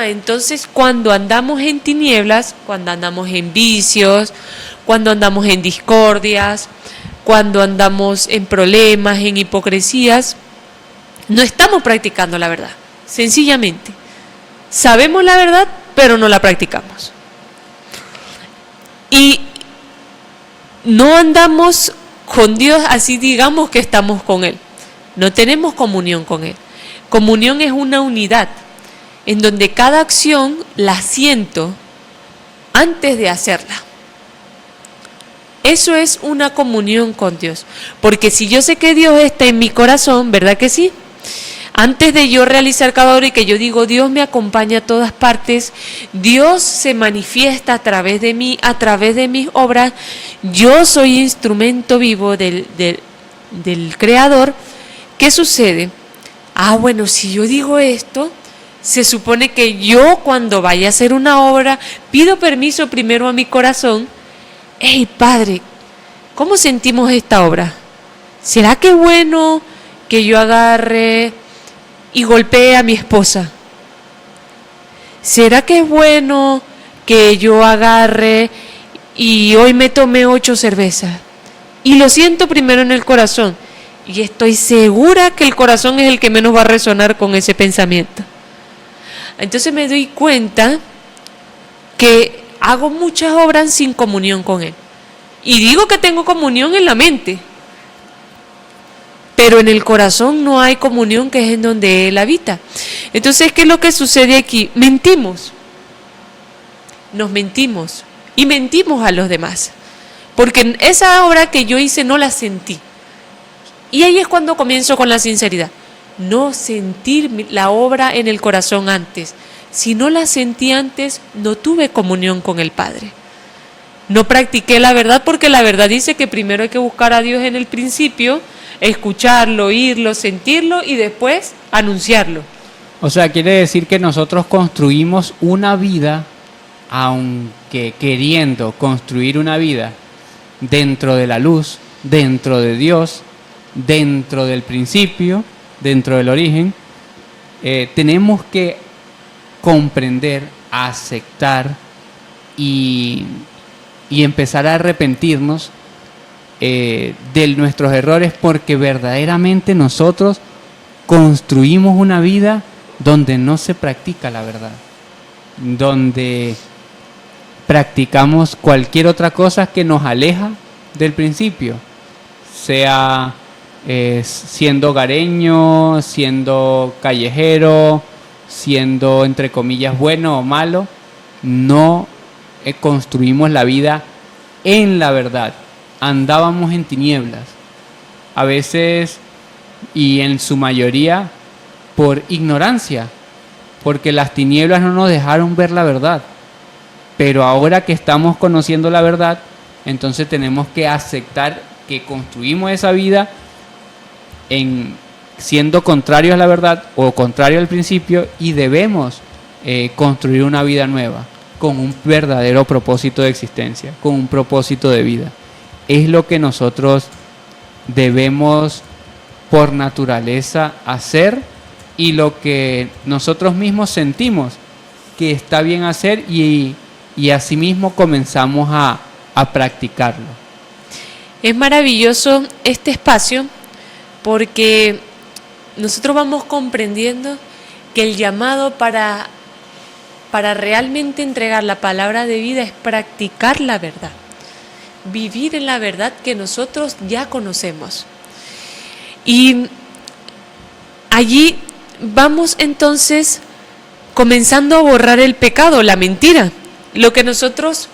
Entonces cuando andamos en tinieblas, cuando andamos en vicios, cuando andamos en discordias, cuando andamos en problemas, en hipocresías, no estamos practicando la verdad, sencillamente. Sabemos la verdad, pero no la practicamos. Y no andamos con Dios así, digamos que estamos con Él. No tenemos comunión con Él. Comunión es una unidad en donde cada acción la siento antes de hacerla. Eso es una comunión con Dios. Porque si yo sé que Dios está en mi corazón, ¿verdad que sí? Antes de yo realizar cada obra y que yo digo, Dios me acompaña a todas partes, Dios se manifiesta a través de mí, a través de mis obras, yo soy instrumento vivo del Creador. ¿Qué sucede? Bueno, si yo digo esto, se supone que yo cuando vaya a hacer una obra, pido permiso primero a mi corazón. Hey, Padre, ¿cómo sentimos esta obra? ¿Será que es bueno que yo agarre y golpee a mi esposa? ¿Será que es bueno que yo agarre y hoy me tomé 8 cervezas? Y lo siento primero en el corazón. Y estoy segura que el corazón es el que menos va a resonar con ese pensamiento. Entonces me doy cuenta que hago muchas obras sin comunión con Él. Y digo que tengo comunión en la mente, pero en el corazón no hay comunión, que es en donde Él habita. Entonces, ¿qué es lo que sucede aquí? Mentimos. Nos mentimos. Y mentimos a los demás. Porque esa obra que yo hice no la sentí. Y ahí es cuando comienzo con la sinceridad. No sentir la obra en el corazón antes. Si no la sentí antes, no tuve comunión con el Padre. No practiqué la verdad, porque la verdad dice que primero hay que buscar a Dios en el principio, escucharlo, oírlo, sentirlo y después anunciarlo. O sea, quiere decir que nosotros construimos una vida, aunque queriendo construir una vida dentro de la luz, dentro de Dios, dentro del principio, dentro del origen, tenemos que comprender, aceptar y empezar a arrepentirnos de nuestros errores, porque verdaderamente nosotros construimos una vida donde no se practica la verdad, donde practicamos cualquier otra cosa que nos aleja del principio, sea siendo hogareño, siendo callejero, siendo entre comillas bueno o malo. No construimos la vida en la verdad. Andábamos en tinieblas, a veces y en su mayoría por ignorancia, porque las tinieblas no nos dejaron ver la verdad. Pero ahora que estamos conociendo la verdad, entonces tenemos que aceptar que construimos esa vida siendo contrarios a la verdad o contrario al principio, y debemos construir una vida nueva con un verdadero propósito de existencia, con un propósito de vida. Es lo que nosotros debemos por naturaleza hacer, y lo que nosotros mismos sentimos que está bien hacer, y asimismo comenzamos a practicarlo. Es maravilloso este espacio, porque nosotros vamos comprendiendo que el llamado para realmente entregar la palabra de vida es practicar la verdad, vivir en la verdad que nosotros ya conocemos. Y allí vamos entonces comenzando a borrar el pecado, la mentira, lo que nosotros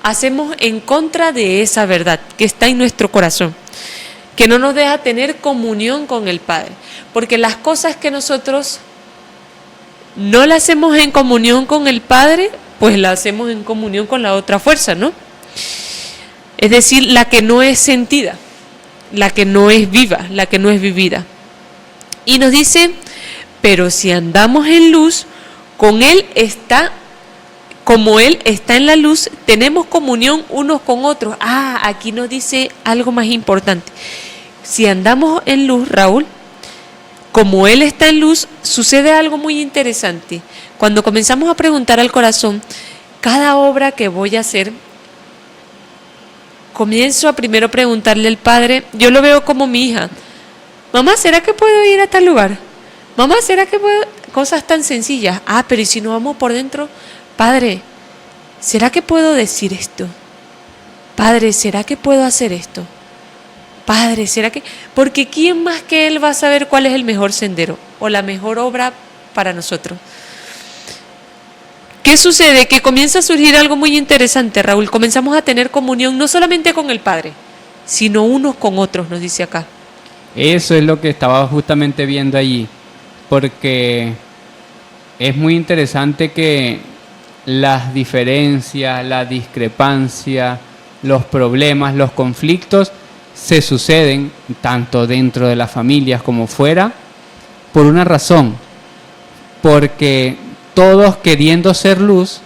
hacemos en contra de esa verdad que está en nuestro corazón, que no nos deja tener comunión con el Padre, porque las cosas que nosotros no las hacemos en comunión con el Padre, pues las hacemos en comunión con la otra fuerza, ¿no? Es decir, la que no es sentida, la que no es viva, la que no es vivida. Y nos dice, pero si andamos en luz, con Él está, como Él está en la luz, tenemos comunión unos con otros. Aquí nos dice algo más importante. Si andamos en luz, Raúl, como Él está en luz, sucede algo muy interesante. Cuando comenzamos a preguntar al corazón, cada obra que voy a hacer, comienzo a primero preguntarle al Padre. Yo lo veo como mi hija. Mamá, ¿será que puedo ir a tal lugar? Mamá, ¿será que puedo? Cosas tan sencillas. Pero ¿y si no vamos por dentro? Padre, ¿será que puedo decir esto? Padre, ¿será que puedo hacer esto? Padre, ¿será que...? Porque ¿quién más que Él va a saber cuál es el mejor sendero o la mejor obra para nosotros? ¿Qué sucede? Que comienza a surgir algo muy interesante, Raúl. Comenzamos a tener comunión no solamente con el Padre, sino unos con otros, nos dice acá. Eso es lo que estaba justamente viendo allí, porque es muy interesante que las diferencias, la discrepancia, los problemas, los conflictos se suceden tanto dentro de las familias como fuera por una razón, porque todos queriendo ser luz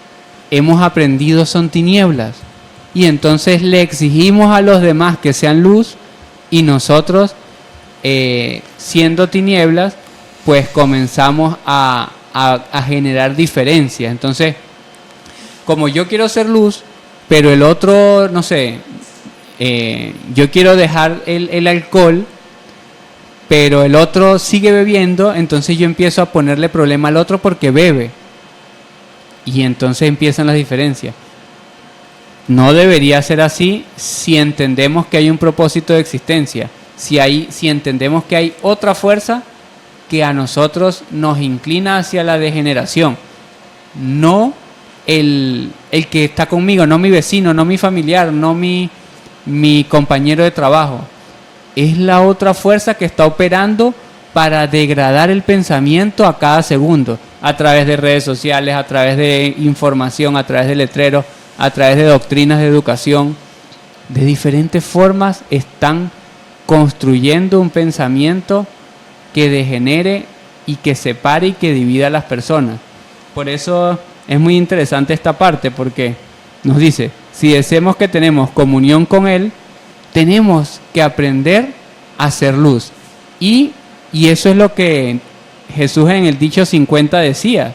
hemos aprendido son tinieblas y entonces le exigimos a los demás que sean luz y nosotros siendo tinieblas pues comenzamos a generar diferencias. Entonces, como yo quiero ser luz, pero el otro, no sé, yo quiero dejar el alcohol, pero el otro sigue bebiendo, entonces yo empiezo a ponerle problema al otro porque bebe. Y entonces empiezan las diferencias. No debería ser así si entendemos que hay un propósito de existencia, si entendemos que hay otra fuerza que a nosotros nos inclina hacia la degeneración. No el que está conmigo, no mi vecino, no mi familiar, no mi compañero de trabajo. Es la otra fuerza que está operando para degradar el pensamiento a cada segundo, a través de redes sociales, a través de información, a través de letreros, a través de doctrinas de educación. De diferentes formas están construyendo un pensamiento que degenere y que separe y que divida a las personas. Por eso es muy interesante esta parte, porque nos dice, si deseamos que tenemos comunión con Él, tenemos que aprender a ser luz. Y eso es lo que Jesús en el dicho 50 decía.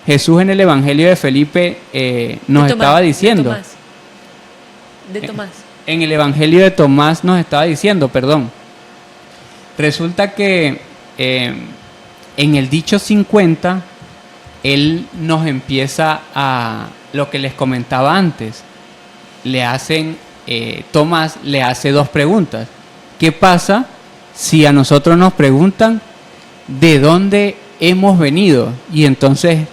Jesús en el Evangelio de Felipe nos estaba diciendo. De Tomás. En el Evangelio de Tomás nos estaba diciendo, Resulta que en el dicho 50, él nos empieza a lo que les comentaba antes. Tomás le hace dos preguntas. ¿Qué pasa si a nosotros nos preguntan de dónde hemos venido? Y entonces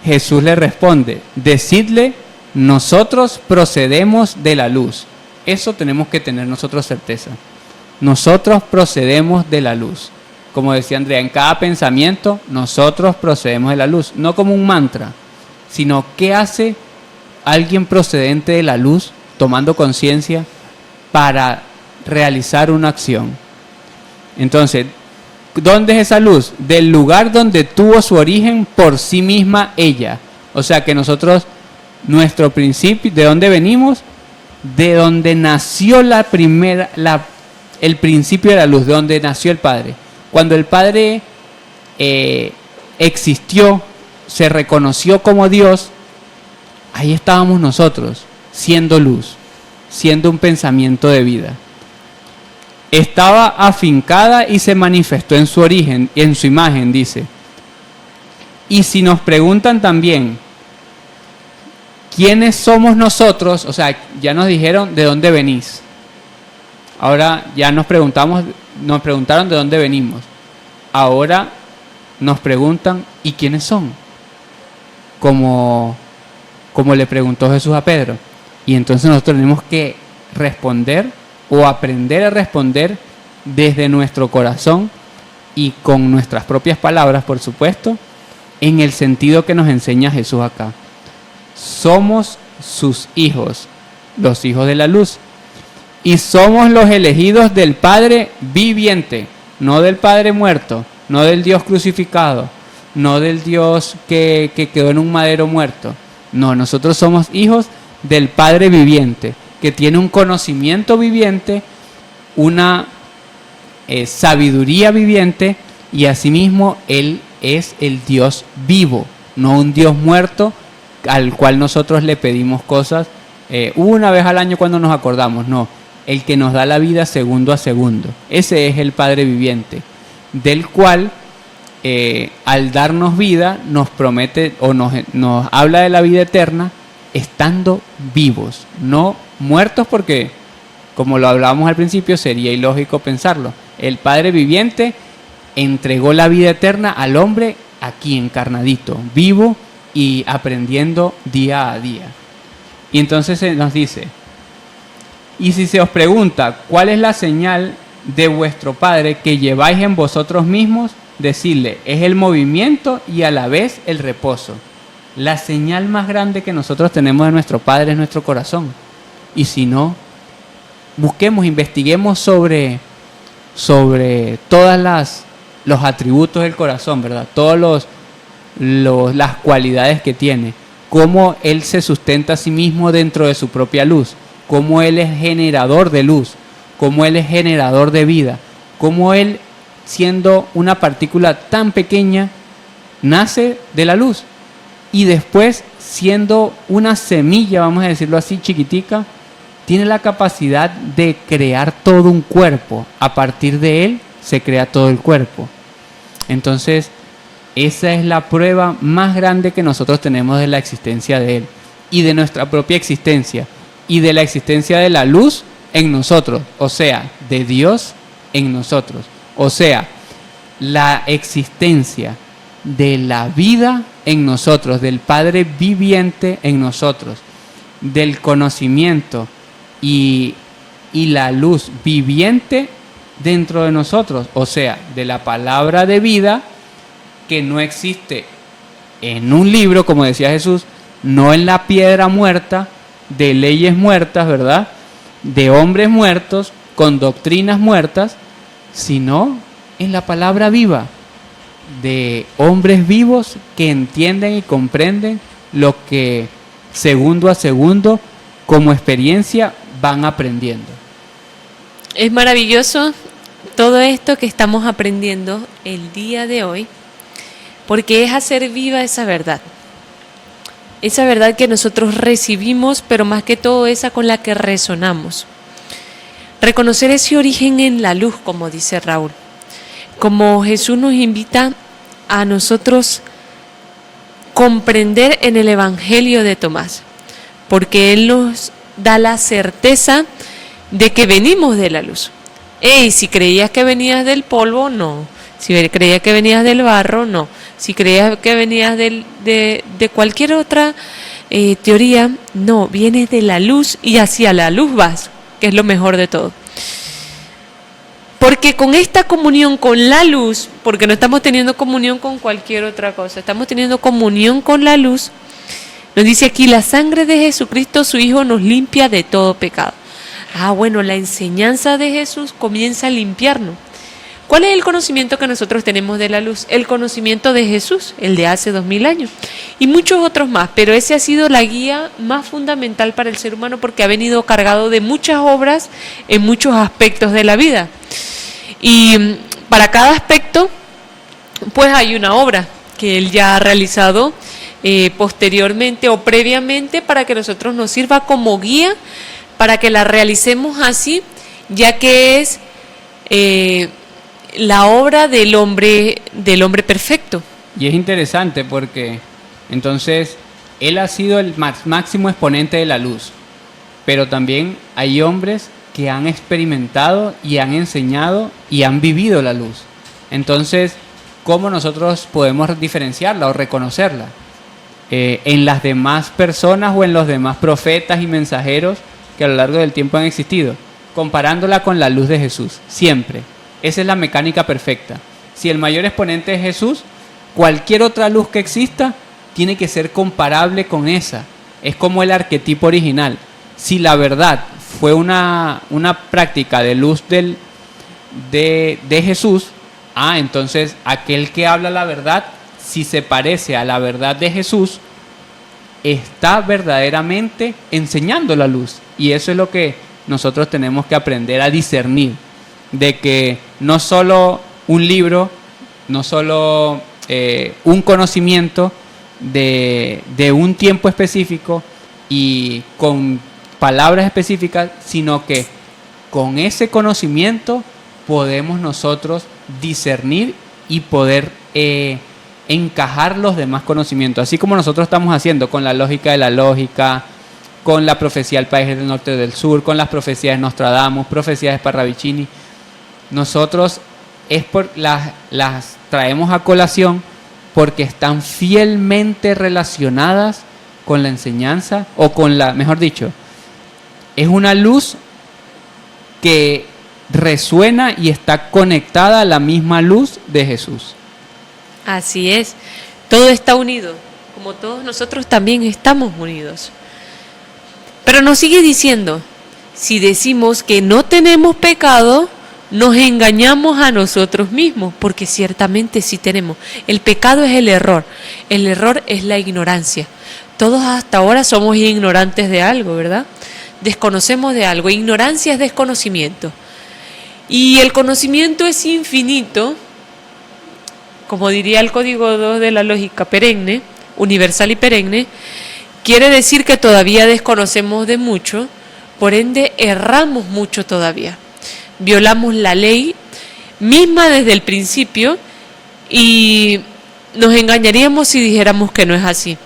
Jesús le responde, decidle, nosotros procedemos de la luz. Eso tenemos que tener nosotros certeza. Nosotros procedemos de la luz. Como decía Andrea, en cada pensamiento nosotros procedemos de la luz. No como un mantra, sino qué hace alguien procedente de la luz, tomando conciencia para realizar una acción. Entonces, ¿dónde es esa luz? Del lugar donde tuvo su origen por sí misma ella. O sea que nosotros, nuestro principio, ¿de dónde venimos? De donde nació el principio de la luz, de donde nació el Padre. Cuando el Padre existió, se reconoció como Dios, ahí estábamos nosotros, siendo luz, siendo un pensamiento de vida. Estaba afincada y se manifestó en su origen, en su imagen, dice. Y si nos preguntan también, ¿quiénes somos nosotros? O sea, ya nos dijeron de dónde venís. Ahora ya nos preguntaron de dónde venimos. Ahora nos preguntan, ¿y quiénes son? Como le preguntó Jesús a Pedro. Y entonces nosotros tenemos que responder o aprender a responder desde nuestro corazón y con nuestras propias palabras, por supuesto, en el sentido que nos enseña Jesús acá. Somos sus hijos, los hijos de la luz. Y somos los elegidos del Padre viviente, no del Padre muerto, no del Dios crucificado, no del Dios que quedó en un madero muerto. No, nosotros somos hijos del Padre viviente, que tiene un conocimiento viviente, una sabiduría viviente, y asimismo Él es el Dios vivo, no un Dios muerto al cual nosotros le pedimos cosas una vez al año cuando nos acordamos. No, el que nos da la vida segundo a segundo. Ese es el Padre viviente, del cual al darnos vida nos promete o nos habla de la vida eterna estando vivos, no muertos, porque como lo hablábamos al principio sería ilógico pensarlo. El Padre viviente entregó la vida eterna al hombre aquí encarnadito, vivo y aprendiendo día a día. Y entonces nos dice: y si se os pregunta cuál es la señal de vuestro Padre que lleváis en vosotros mismos, decirle, es el movimiento y a la vez el reposo. La señal más grande que nosotros tenemos de nuestro Padre es nuestro corazón. Y si no, busquemos, investiguemos sobre todas los atributos del corazón, ¿verdad? Todas las cualidades que tiene. Cómo Él se sustenta a sí mismo dentro de su propia luz. Cómo Él es generador de luz. Cómo Él es generador de vida. Cómo Él, siendo una partícula tan pequeña, nace de la luz. Y después, siendo una semilla, vamos a decirlo así, chiquitica, tiene la capacidad de crear todo un cuerpo. A partir de Él se crea todo el cuerpo. Entonces, esa es la prueba más grande que nosotros tenemos de la existencia de Él y de nuestra propia existencia y de la existencia de la luz en nosotros, o sea, de Dios en nosotros, o sea, la existencia de la vida en nosotros, del Padre viviente en nosotros, del conocimiento y la luz viviente dentro de nosotros, o sea, de la palabra de vida que no existe en un libro, como decía Jesús, no en la piedra muerta, de leyes muertas, ¿verdad? De hombres muertos, con doctrinas muertas, sino en la palabra viva, de hombres vivos que entienden y comprenden lo que segundo a segundo, como experiencia, van aprendiendo. Es maravilloso todo esto que estamos aprendiendo el día de hoy, porque es hacer viva esa verdad que nosotros recibimos, pero más que todo esa con la que resonamos. Reconocer ese origen en la luz, como dice Raúl, como Jesús nos invita a nosotros comprender en el Evangelio de Tomás, porque Él nos da la certeza de que venimos de la luz. Si creías que venías del polvo, no. Si creías que venías del barro, no. Si creías que venías de cualquier otra teoría, no. Vienes de la luz y hacia la luz vas, que es lo mejor de todo. Porque con esta comunión con la luz, porque no estamos teniendo comunión con cualquier otra cosa, estamos teniendo comunión con la luz, nos dice aquí, la sangre de Jesucristo, su Hijo, nos limpia de todo pecado. Bueno, la enseñanza de Jesús comienza a limpiarnos. ¿Cuál es el conocimiento que nosotros tenemos de la luz? El conocimiento de Jesús, el de hace 2000 años. Y muchos otros más, pero ese ha sido la guía más fundamental para el ser humano porque ha venido cargado de muchas obras en muchos aspectos de la vida. Y para cada aspecto, pues hay una obra que Él ya ha realizado posteriormente o previamente para que nosotros nos sirva como guía, para que la realicemos así, ya que es la obra del hombre perfecto. Y es interesante porque entonces Él ha sido el máximo exponente de la luz, pero también hay hombres que han experimentado y han enseñado y han vivido la luz. Entonces, ¿cómo nosotros podemos diferenciarla o reconocerla? En las demás personas o en los demás profetas y mensajeros que a lo largo del tiempo han existido, comparándola con la luz de Jesús, siempre. Esa es la mecánica perfecta. Si el mayor exponente es Jesús, cualquier otra luz que exista tiene que ser comparable con esa. Es como el arquetipo original. Si la verdad fue una práctica de luz de Jesús, entonces aquel que habla la verdad, si se parece a la verdad de Jesús, está verdaderamente enseñando la luz. Y eso es lo que nosotros tenemos que aprender a discernir, de que no solo un libro, no solo un conocimiento de un tiempo específico y con palabras específicas, sino que con ese conocimiento podemos nosotros discernir y poder encajar los demás conocimientos, así como nosotros estamos haciendo con la lógica de la lógica, con la profecía del país del norte y del sur, con las profecías de Nostradamus, profecías de Parravicini. Nosotros las traemos a colación porque están fielmente relacionadas con la enseñanza, o con la, mejor dicho, es una luz que resuena y está conectada a la misma luz de Jesús. Así es, todo está unido, como todos nosotros también estamos unidos. Pero nos sigue diciendo, si decimos que no tenemos pecado, nos engañamos a nosotros mismos, porque ciertamente sí tenemos. El pecado es el error es la ignorancia. Todos hasta ahora somos ignorantes de algo, ¿verdad? Desconocemos de algo, ignorancia es desconocimiento. Y el conocimiento es infinito, como diría el código 2 de la lógica perenne, universal y perenne, quiere decir que todavía desconocemos de mucho, por ende erramos mucho todavía. Violamos la ley misma desde el principio y nos engañaríamos si dijéramos que no es así.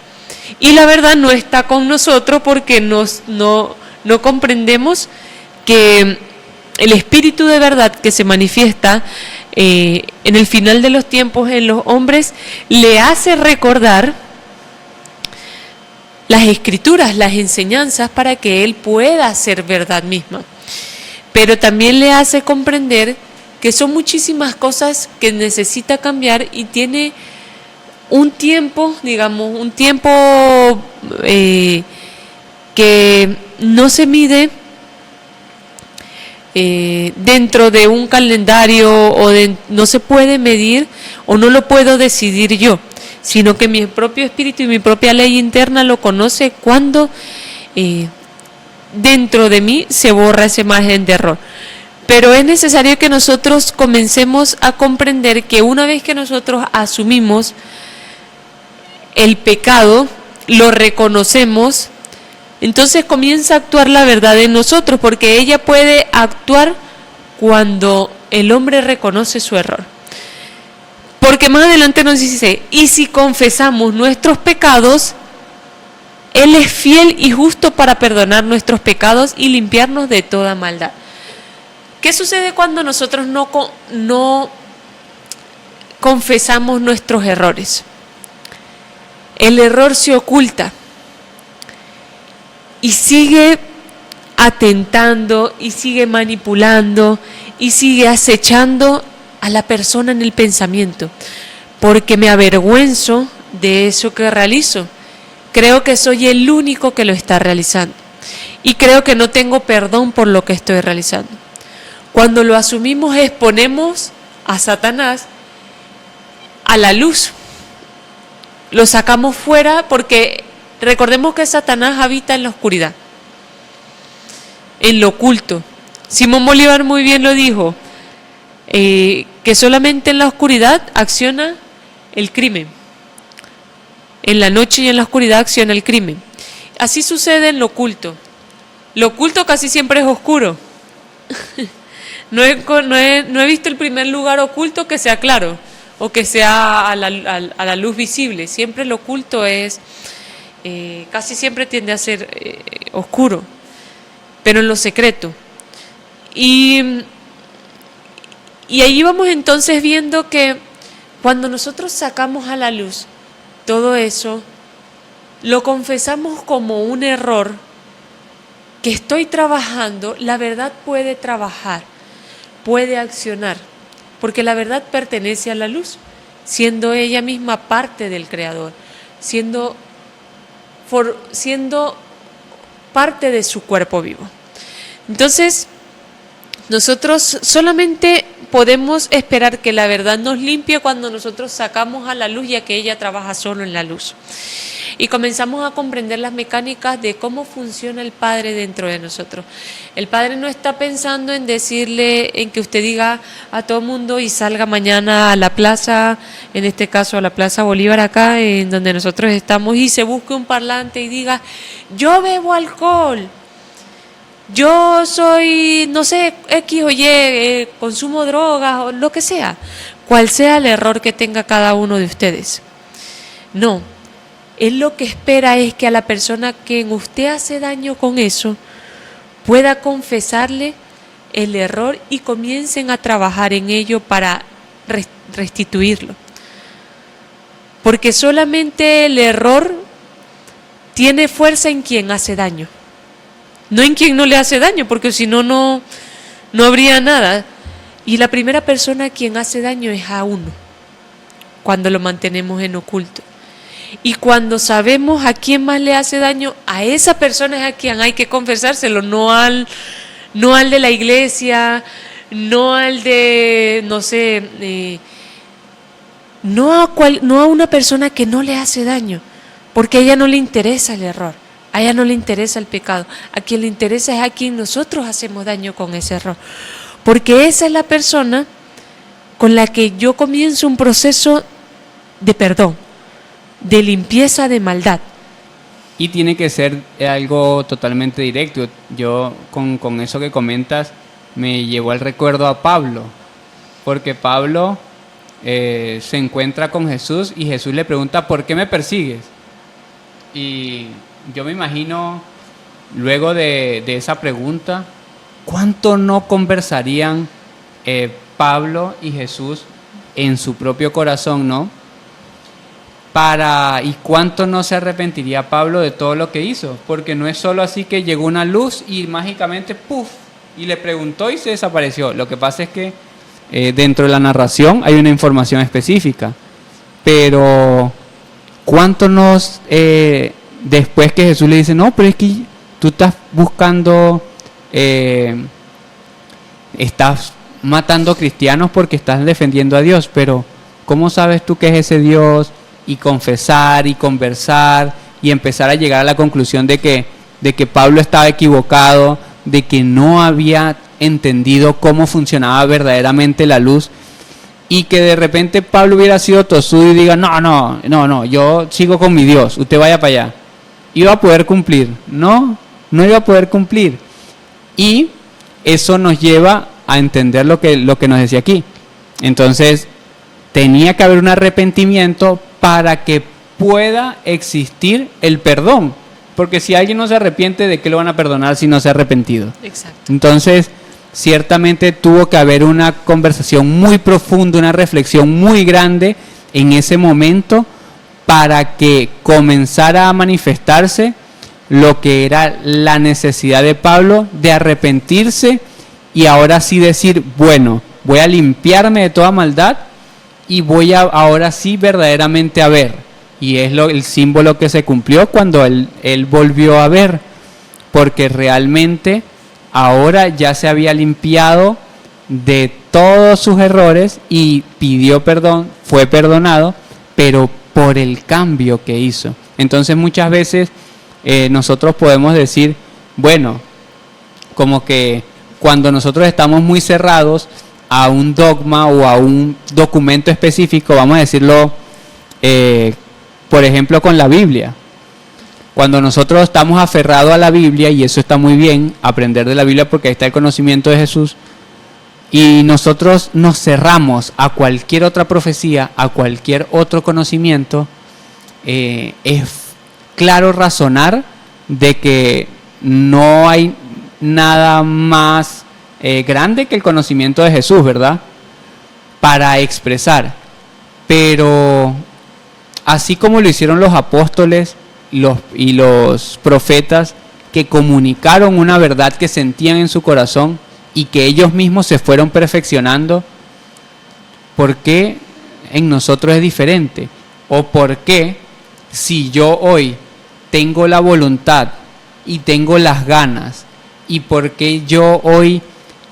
Y la verdad no está con nosotros porque no comprendemos que el espíritu de verdad que se manifiesta en el final de los tiempos en los hombres le hace recordar las escrituras, las enseñanzas para que él pueda ser verdad misma. Pero también le hace comprender que son muchísimas cosas que necesita cambiar y tiene un tiempo, digamos, que no se mide dentro de un calendario no se puede medir o no lo puedo decidir yo, sino que mi propio espíritu y mi propia ley interna lo conoce cuando dentro de mí se borra esa imagen de error. Pero es necesario que nosotros comencemos a comprender que una vez que nosotros asumimos el pecado, lo reconocemos, entonces comienza a actuar la verdad en nosotros, porque ella puede actuar cuando el hombre reconoce su error. Porque más adelante nos dice, y si confesamos nuestros pecados, Él es fiel y justo para perdonar nuestros pecados y limpiarnos de toda maldad. ¿Qué sucede cuando nosotros no confesamos nuestros errores? El error se oculta y sigue atentando y sigue manipulando y sigue acechando a la persona en el pensamiento, porque me avergüenzo de eso que realizo. Creo que soy el único que lo está realizando y creo que no tengo perdón por lo que estoy realizando. Cuando lo asumimos, exponemos a Satanás a la luz. Lo sacamos fuera porque recordemos que Satanás habita en la oscuridad, en lo oculto. Simón Bolívar muy bien lo dijo, que solamente en la oscuridad acciona el crimen. En la noche y en la oscuridad acciona el crimen. Así sucede en lo oculto. Lo oculto casi siempre es oscuro. No he visto el primer lugar oculto que sea claro o que sea a la luz visible. Siempre lo oculto es, casi siempre tiende a ser oscuro, pero en lo secreto. Y ahí vamos entonces viendo que cuando nosotros sacamos a la luz todo eso, lo confesamos como un error que estoy trabajando. La verdad puede trabajar, puede accionar, porque la verdad pertenece a la luz, siendo ella misma parte del Creador, siendo parte de su cuerpo vivo. Entonces, nosotros solamente podemos esperar que la verdad nos limpie cuando nosotros sacamos a la luz, ya que ella trabaja solo en la luz. Y comenzamos a comprender las mecánicas de cómo funciona el Padre dentro de nosotros. El Padre no está pensando en decirle, en que usted diga a todo mundo y salga mañana a la plaza, en este caso a la Plaza Bolívar acá, en donde nosotros estamos, y se busque un parlante y diga, yo bebo alcohol, yo soy, no sé, X o Y, consumo drogas o lo que sea. cual sea el error que tenga cada uno de ustedes. No, Él lo que espera es que a la persona que en usted hace daño con eso pueda confesarle el error y comiencen a trabajar en ello para restituirlo. Porque solamente el error tiene fuerza en quien hace daño, no en quien no le hace daño, porque si no, no habría nada. Y la primera persona a quien hace daño es a uno, cuando lo mantenemos en oculto. Y cuando sabemos a quién más le hace daño, a esa persona es a quien hay que confesárselo, no al de la iglesia, no al de, no sé, no a una persona que no le hace daño, porque a ella no le interesa el error, a ella no le interesa el pecado, a quien le interesa es a quien nosotros hacemos daño con ese error, porque esa es la persona con la que yo comienzo un proceso de perdón, de limpieza de maldad. Y tiene que ser algo totalmente directo. Yo con eso que comentas me llevó al recuerdo a Pablo, porque Pablo se encuentra con Jesús y Jesús le pregunta, ¿por qué me persigues? Y yo me imagino, luego de esa pregunta, ¿cuánto no conversarían Pablo y Jesús en su propio corazón, no? ¿Y cuánto no se arrepentiría Pablo de todo lo que hizo? Porque no es solo así que llegó una luz y mágicamente ¡puf! Y le preguntó y se desapareció. Lo que pasa es que dentro de la narración hay una información específica. Pero ¿cuánto nos después que Jesús le dice, no, pero es que tú estás buscando, estás matando cristianos porque estás defendiendo a Dios, pero ¿cómo sabes tú que es ese Dios? Y confesar y conversar y empezar a llegar a la conclusión de que Pablo estaba equivocado, de que no había entendido cómo funcionaba verdaderamente la luz, y que de repente Pablo hubiera sido tosudo y diga, no, yo sigo con mi Dios, usted vaya para allá. ¿Iba a poder cumplir? No iba a poder cumplir. Y eso nos lleva a entender lo que nos decía aquí. Entonces, tenía que haber un arrepentimiento para que pueda existir el perdón. Porque si alguien no se arrepiente, ¿de qué lo van a perdonar si no se ha arrepentido? Exacto. Entonces, ciertamente tuvo que haber una conversación muy profunda, una reflexión muy grande en ese momento para que comenzara a manifestarse lo que era la necesidad de Pablo de arrepentirse y ahora sí decir, bueno, voy a limpiarme de toda maldad y voy a ahora sí verdaderamente a ver. Y es el símbolo que se cumplió cuando él volvió a ver, porque realmente ahora ya se había limpiado de todos sus errores y pidió perdón, fue perdonado, pero por el cambio que hizo. Entonces muchas veces nosotros podemos decir, bueno, como que cuando nosotros estamos muy cerrados a un dogma o a un documento específico, vamos a decirlo, por ejemplo, con la Biblia. Cuando nosotros estamos aferrados a la Biblia, y eso está muy bien, aprender de la Biblia porque ahí está el conocimiento de Jesús, y nosotros nos cerramos a cualquier otra profecía, a cualquier otro conocimiento, es claro razonar de que no hay nada más grande que el conocimiento de Jesús, ¿verdad? Para expresar. Pero así como lo hicieron los apóstoles y los profetas, que comunicaron una verdad que sentían en su corazón y que ellos mismos se fueron perfeccionando, ¿por qué en nosotros es diferente? ¿O por qué si yo hoy tengo la voluntad y tengo las ganas, y por qué yo hoy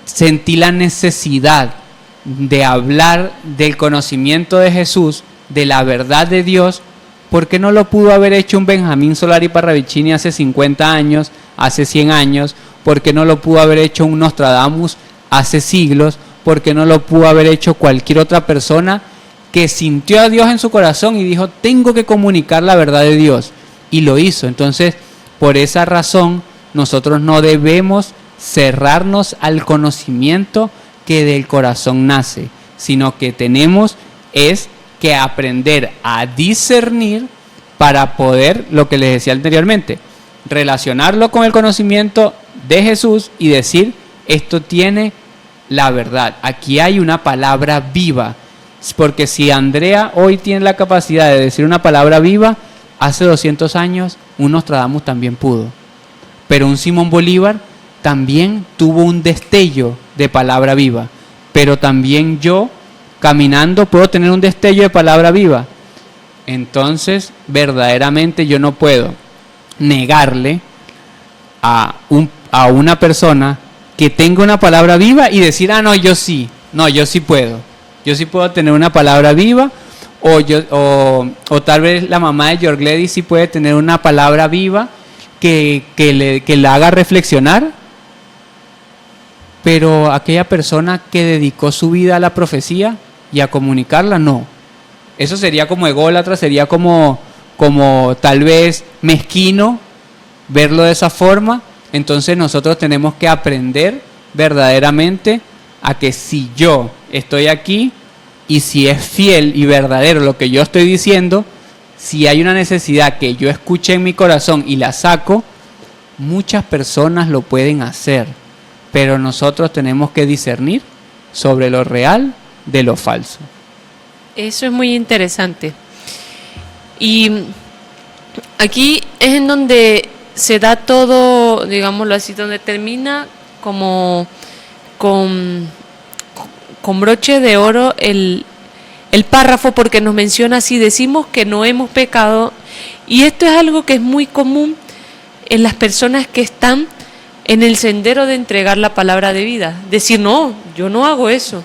sentí la necesidad de hablar del conocimiento de Jesús, de la verdad de Dios, ¿por qué no lo pudo haber hecho un Benjamín Solari Parravicini hace 50 años, hace 100 años? ¿Por qué no lo pudo haber hecho un Nostradamus hace siglos? ¿Por qué no lo pudo haber hecho cualquier otra persona que sintió a Dios en su corazón y dijo, tengo que comunicar la verdad de Dios? Y lo hizo. Entonces, por esa razón, nosotros no debemos cerrarnos al conocimiento que del corazón nace, sino que tenemos es que aprender a discernir para poder, lo que les decía anteriormente, relacionarlo con el conocimiento de Jesús y decir, esto tiene la verdad, aquí hay una palabra viva. Porque si Andrea hoy tiene la capacidad de decir una palabra viva, hace 200 años un Nostradamus también pudo. Pero un Simón Bolívar también tuvo un destello de palabra viva. Pero también yo, caminando, puedo tener un destello de palabra viva. Entonces, verdaderamente yo no puedo negarle a una persona que tenga una palabra viva y decir, no, yo sí puedo. Yo sí puedo tener una palabra viva, o tal vez la mamá de George Gladys sí puede tener una palabra viva que la haga reflexionar, pero aquella persona que dedicó su vida a la profecía y a comunicarla, no. Eso sería como ególatra, sería como tal vez mezquino verlo de esa forma. Entonces nosotros tenemos que aprender verdaderamente a que si yo estoy aquí y si es fiel y verdadero lo que yo estoy diciendo, si hay una necesidad que yo escuche en mi corazón y la saco, muchas personas lo pueden hacer, pero nosotros tenemos que discernir sobre lo real de lo falso. Eso es muy interesante. Y aquí es en donde se da todo, digámoslo así, donde termina como con broche de oro el párrafo, porque nos menciona así: decimos que no hemos pecado, y esto es algo que es muy común en las personas que están en el sendero de entregar la palabra de vida. Decir, no, yo no hago eso.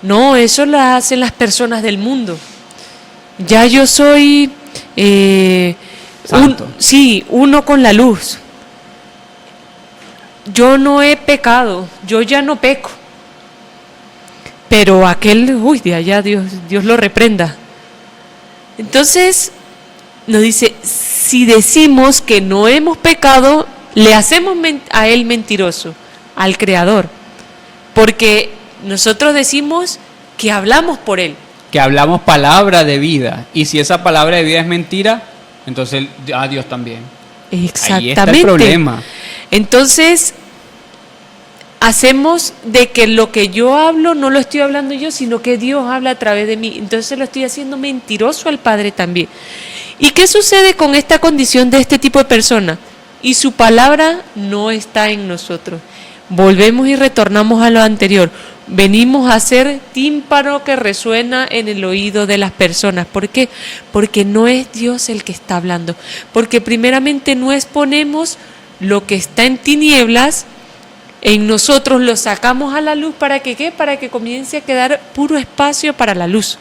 No, eso lo hacen las personas del mundo. Ya yo soy uno con la luz. Yo no he pecado, yo ya no peco. Pero aquel, de allá Dios lo reprenda. Entonces nos dice, si decimos que no hemos pecado, le hacemos a él mentiroso, al Creador. Porque nosotros decimos que hablamos por él. Que hablamos palabra de vida. Y si esa palabra de vida es mentira, entonces a Dios también. Exactamente. Ahí está el problema. Entonces, hacemos de que lo que yo hablo no lo estoy hablando yo, sino que Dios habla a través de mí. Entonces lo estoy haciendo mentiroso al Padre también. ¿Y qué sucede con esta condición de este tipo de persona? Y su palabra no está en nosotros. Volvemos y retornamos a lo anterior. Venimos a ser tímpano que resuena en el oído de las personas. ¿Por qué? Porque no es Dios el que está hablando. Porque primeramente no exponemos lo que está en tinieblas en nosotros, lo sacamos a la luz. ¿Para que qué? Para que comience a quedar puro espacio para la luz.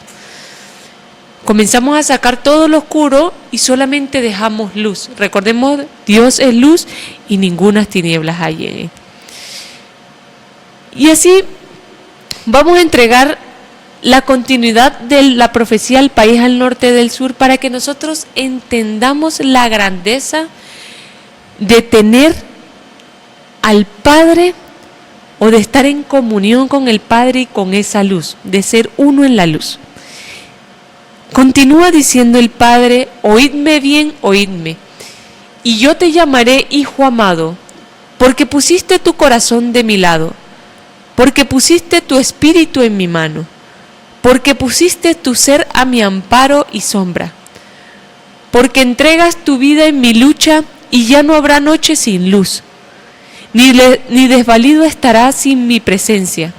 Comenzamos a sacar todo lo oscuro y solamente dejamos luz. Recordemos, Dios es luz y ninguna tinieblas hay en él. Y así vamos a entregar la continuidad de la profecía al país al norte del sur, para que nosotros entendamos la grandeza de tener al Padre, o de estar en comunión con el Padre y con esa luz, de ser uno en la luz. Continúa diciendo el Padre: oídme bien, oídme, y yo te llamaré hijo amado, porque pusiste tu corazón de mi lado, porque pusiste tu espíritu en mi mano, porque pusiste tu ser a mi amparo y sombra, porque entregas tu vida en mi lucha, y ya no habrá noche sin luz, ni desvalido estará sin mi presencia,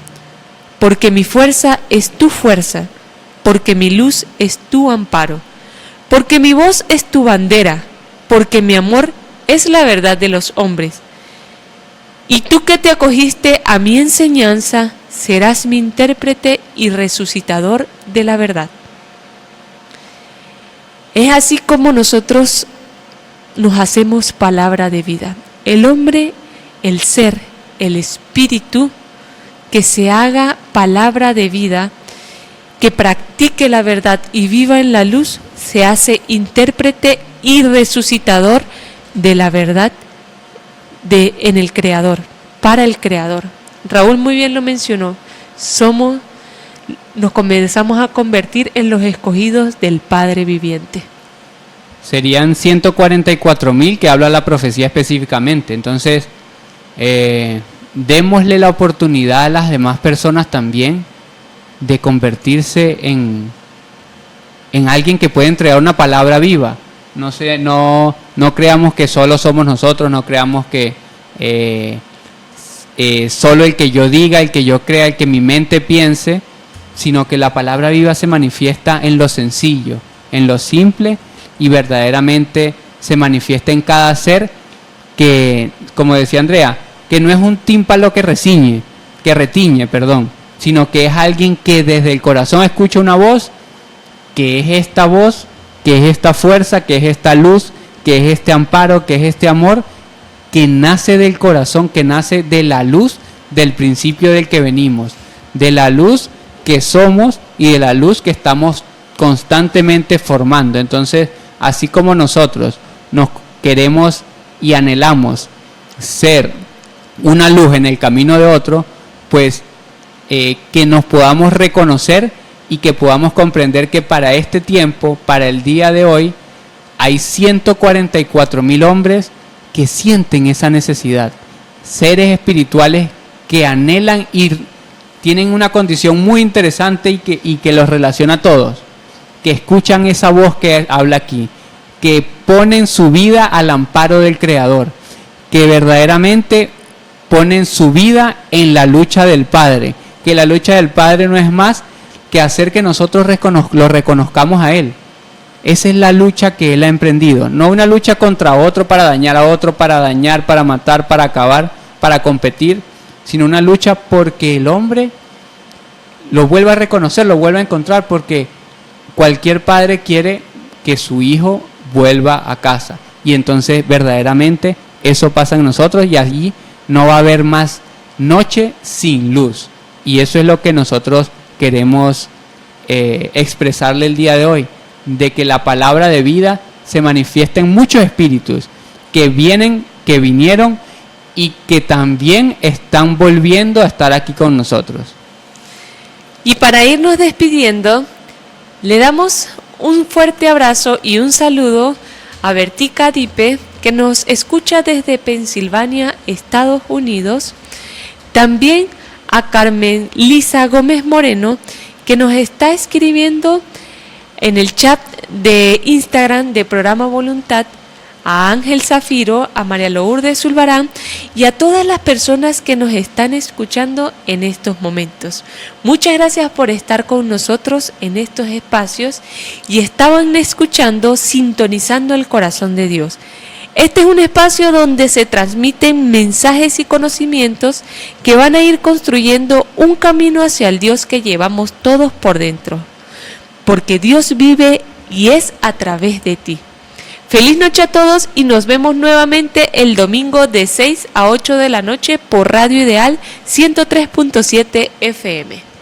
porque mi fuerza es tu fuerza, porque mi luz es tu amparo, porque mi voz es tu bandera, porque mi amor es la verdad de los hombres. Y tú que te acogiste a mi enseñanza, serás mi intérprete y resucitador de la verdad. Es así como nosotros nos hacemos palabra de vida. El hombre, el ser, el espíritu, que se haga palabra de vida, que practique la verdad y viva en la luz, se hace intérprete y resucitador de la verdad en el Creador, para el Creador. Raúl muy bien lo mencionó, somos nos comenzamos a convertir en los escogidos del Padre viviente. Serían 144.000 que habla la profecía específicamente. Entonces, démosle la oportunidad a las demás personas también de convertirse en alguien que puede entregar una palabra viva. No creamos que solo somos nosotros, no creamos que solo el que yo diga, el que yo crea, el que mi mente piense, sino que la palabra viva se manifiesta en lo sencillo, en lo simple, y verdaderamente se manifiesta en cada ser que, como decía Andrea, que no es un tímpano que retiñe, sino que es alguien que desde el corazón escucha una voz, que es esta voz, que es esta fuerza, que es esta luz, que es este amparo, que es este amor, que nace del corazón, que nace de la luz del principio del que venimos, de la luz que somos y de la luz que estamos constantemente formando. Entonces, así como nosotros nos queremos y anhelamos ser una luz en el camino de otro, pues que nos podamos reconocer y que podamos comprender que para este tiempo, para el día de hoy, hay 144.000 hombres que sienten esa necesidad, seres espirituales que anhelan y tienen una condición muy interesante y que los relaciona a todos, que escuchan esa voz que habla aquí, que ponen su vida al amparo del Creador, que verdaderamente ponen su vida en la lucha del Padre, que la lucha del Padre no es más que hacer que nosotros lo reconozcamos a Él. Esa es la lucha que Él ha emprendido, no una lucha contra otro para dañar a otro, para dañar, para matar, para acabar, para competir, sino una lucha porque el hombre lo vuelva a reconocer, lo vuelva a encontrar, porque cualquier padre quiere que su hijo vuelva a casa, y entonces verdaderamente eso pasa en nosotros, y allí no va a haber más noche sin luz, y eso es lo que nosotros queremos expresarle el día de hoy, de que la palabra de vida se manifiesta en muchos espíritus que vinieron y que también están volviendo a estar aquí con nosotros. Y para irnos despidiendo, le damos un fuerte abrazo y un saludo a Bertica Dipe, que nos escucha desde Pensilvania, Estados Unidos. También a Carmen Lisa Gómez Moreno, que nos está escribiendo en el chat de Instagram de Programa Voluntad, a Ángel Zafiro, a María Lourdes Zulbarán y a todas las personas que nos están escuchando en estos momentos. Muchas gracias por estar con nosotros en estos espacios y estaban escuchando Sintonizando el Corazón de Dios. Este es un espacio donde se transmiten mensajes y conocimientos que van a ir construyendo un camino hacia el Dios que llevamos todos por dentro, porque Dios vive y es a través de ti. Feliz noche a todos y nos vemos nuevamente el domingo de 6 a 8 de la noche por Radio Ideal 103.7 FM.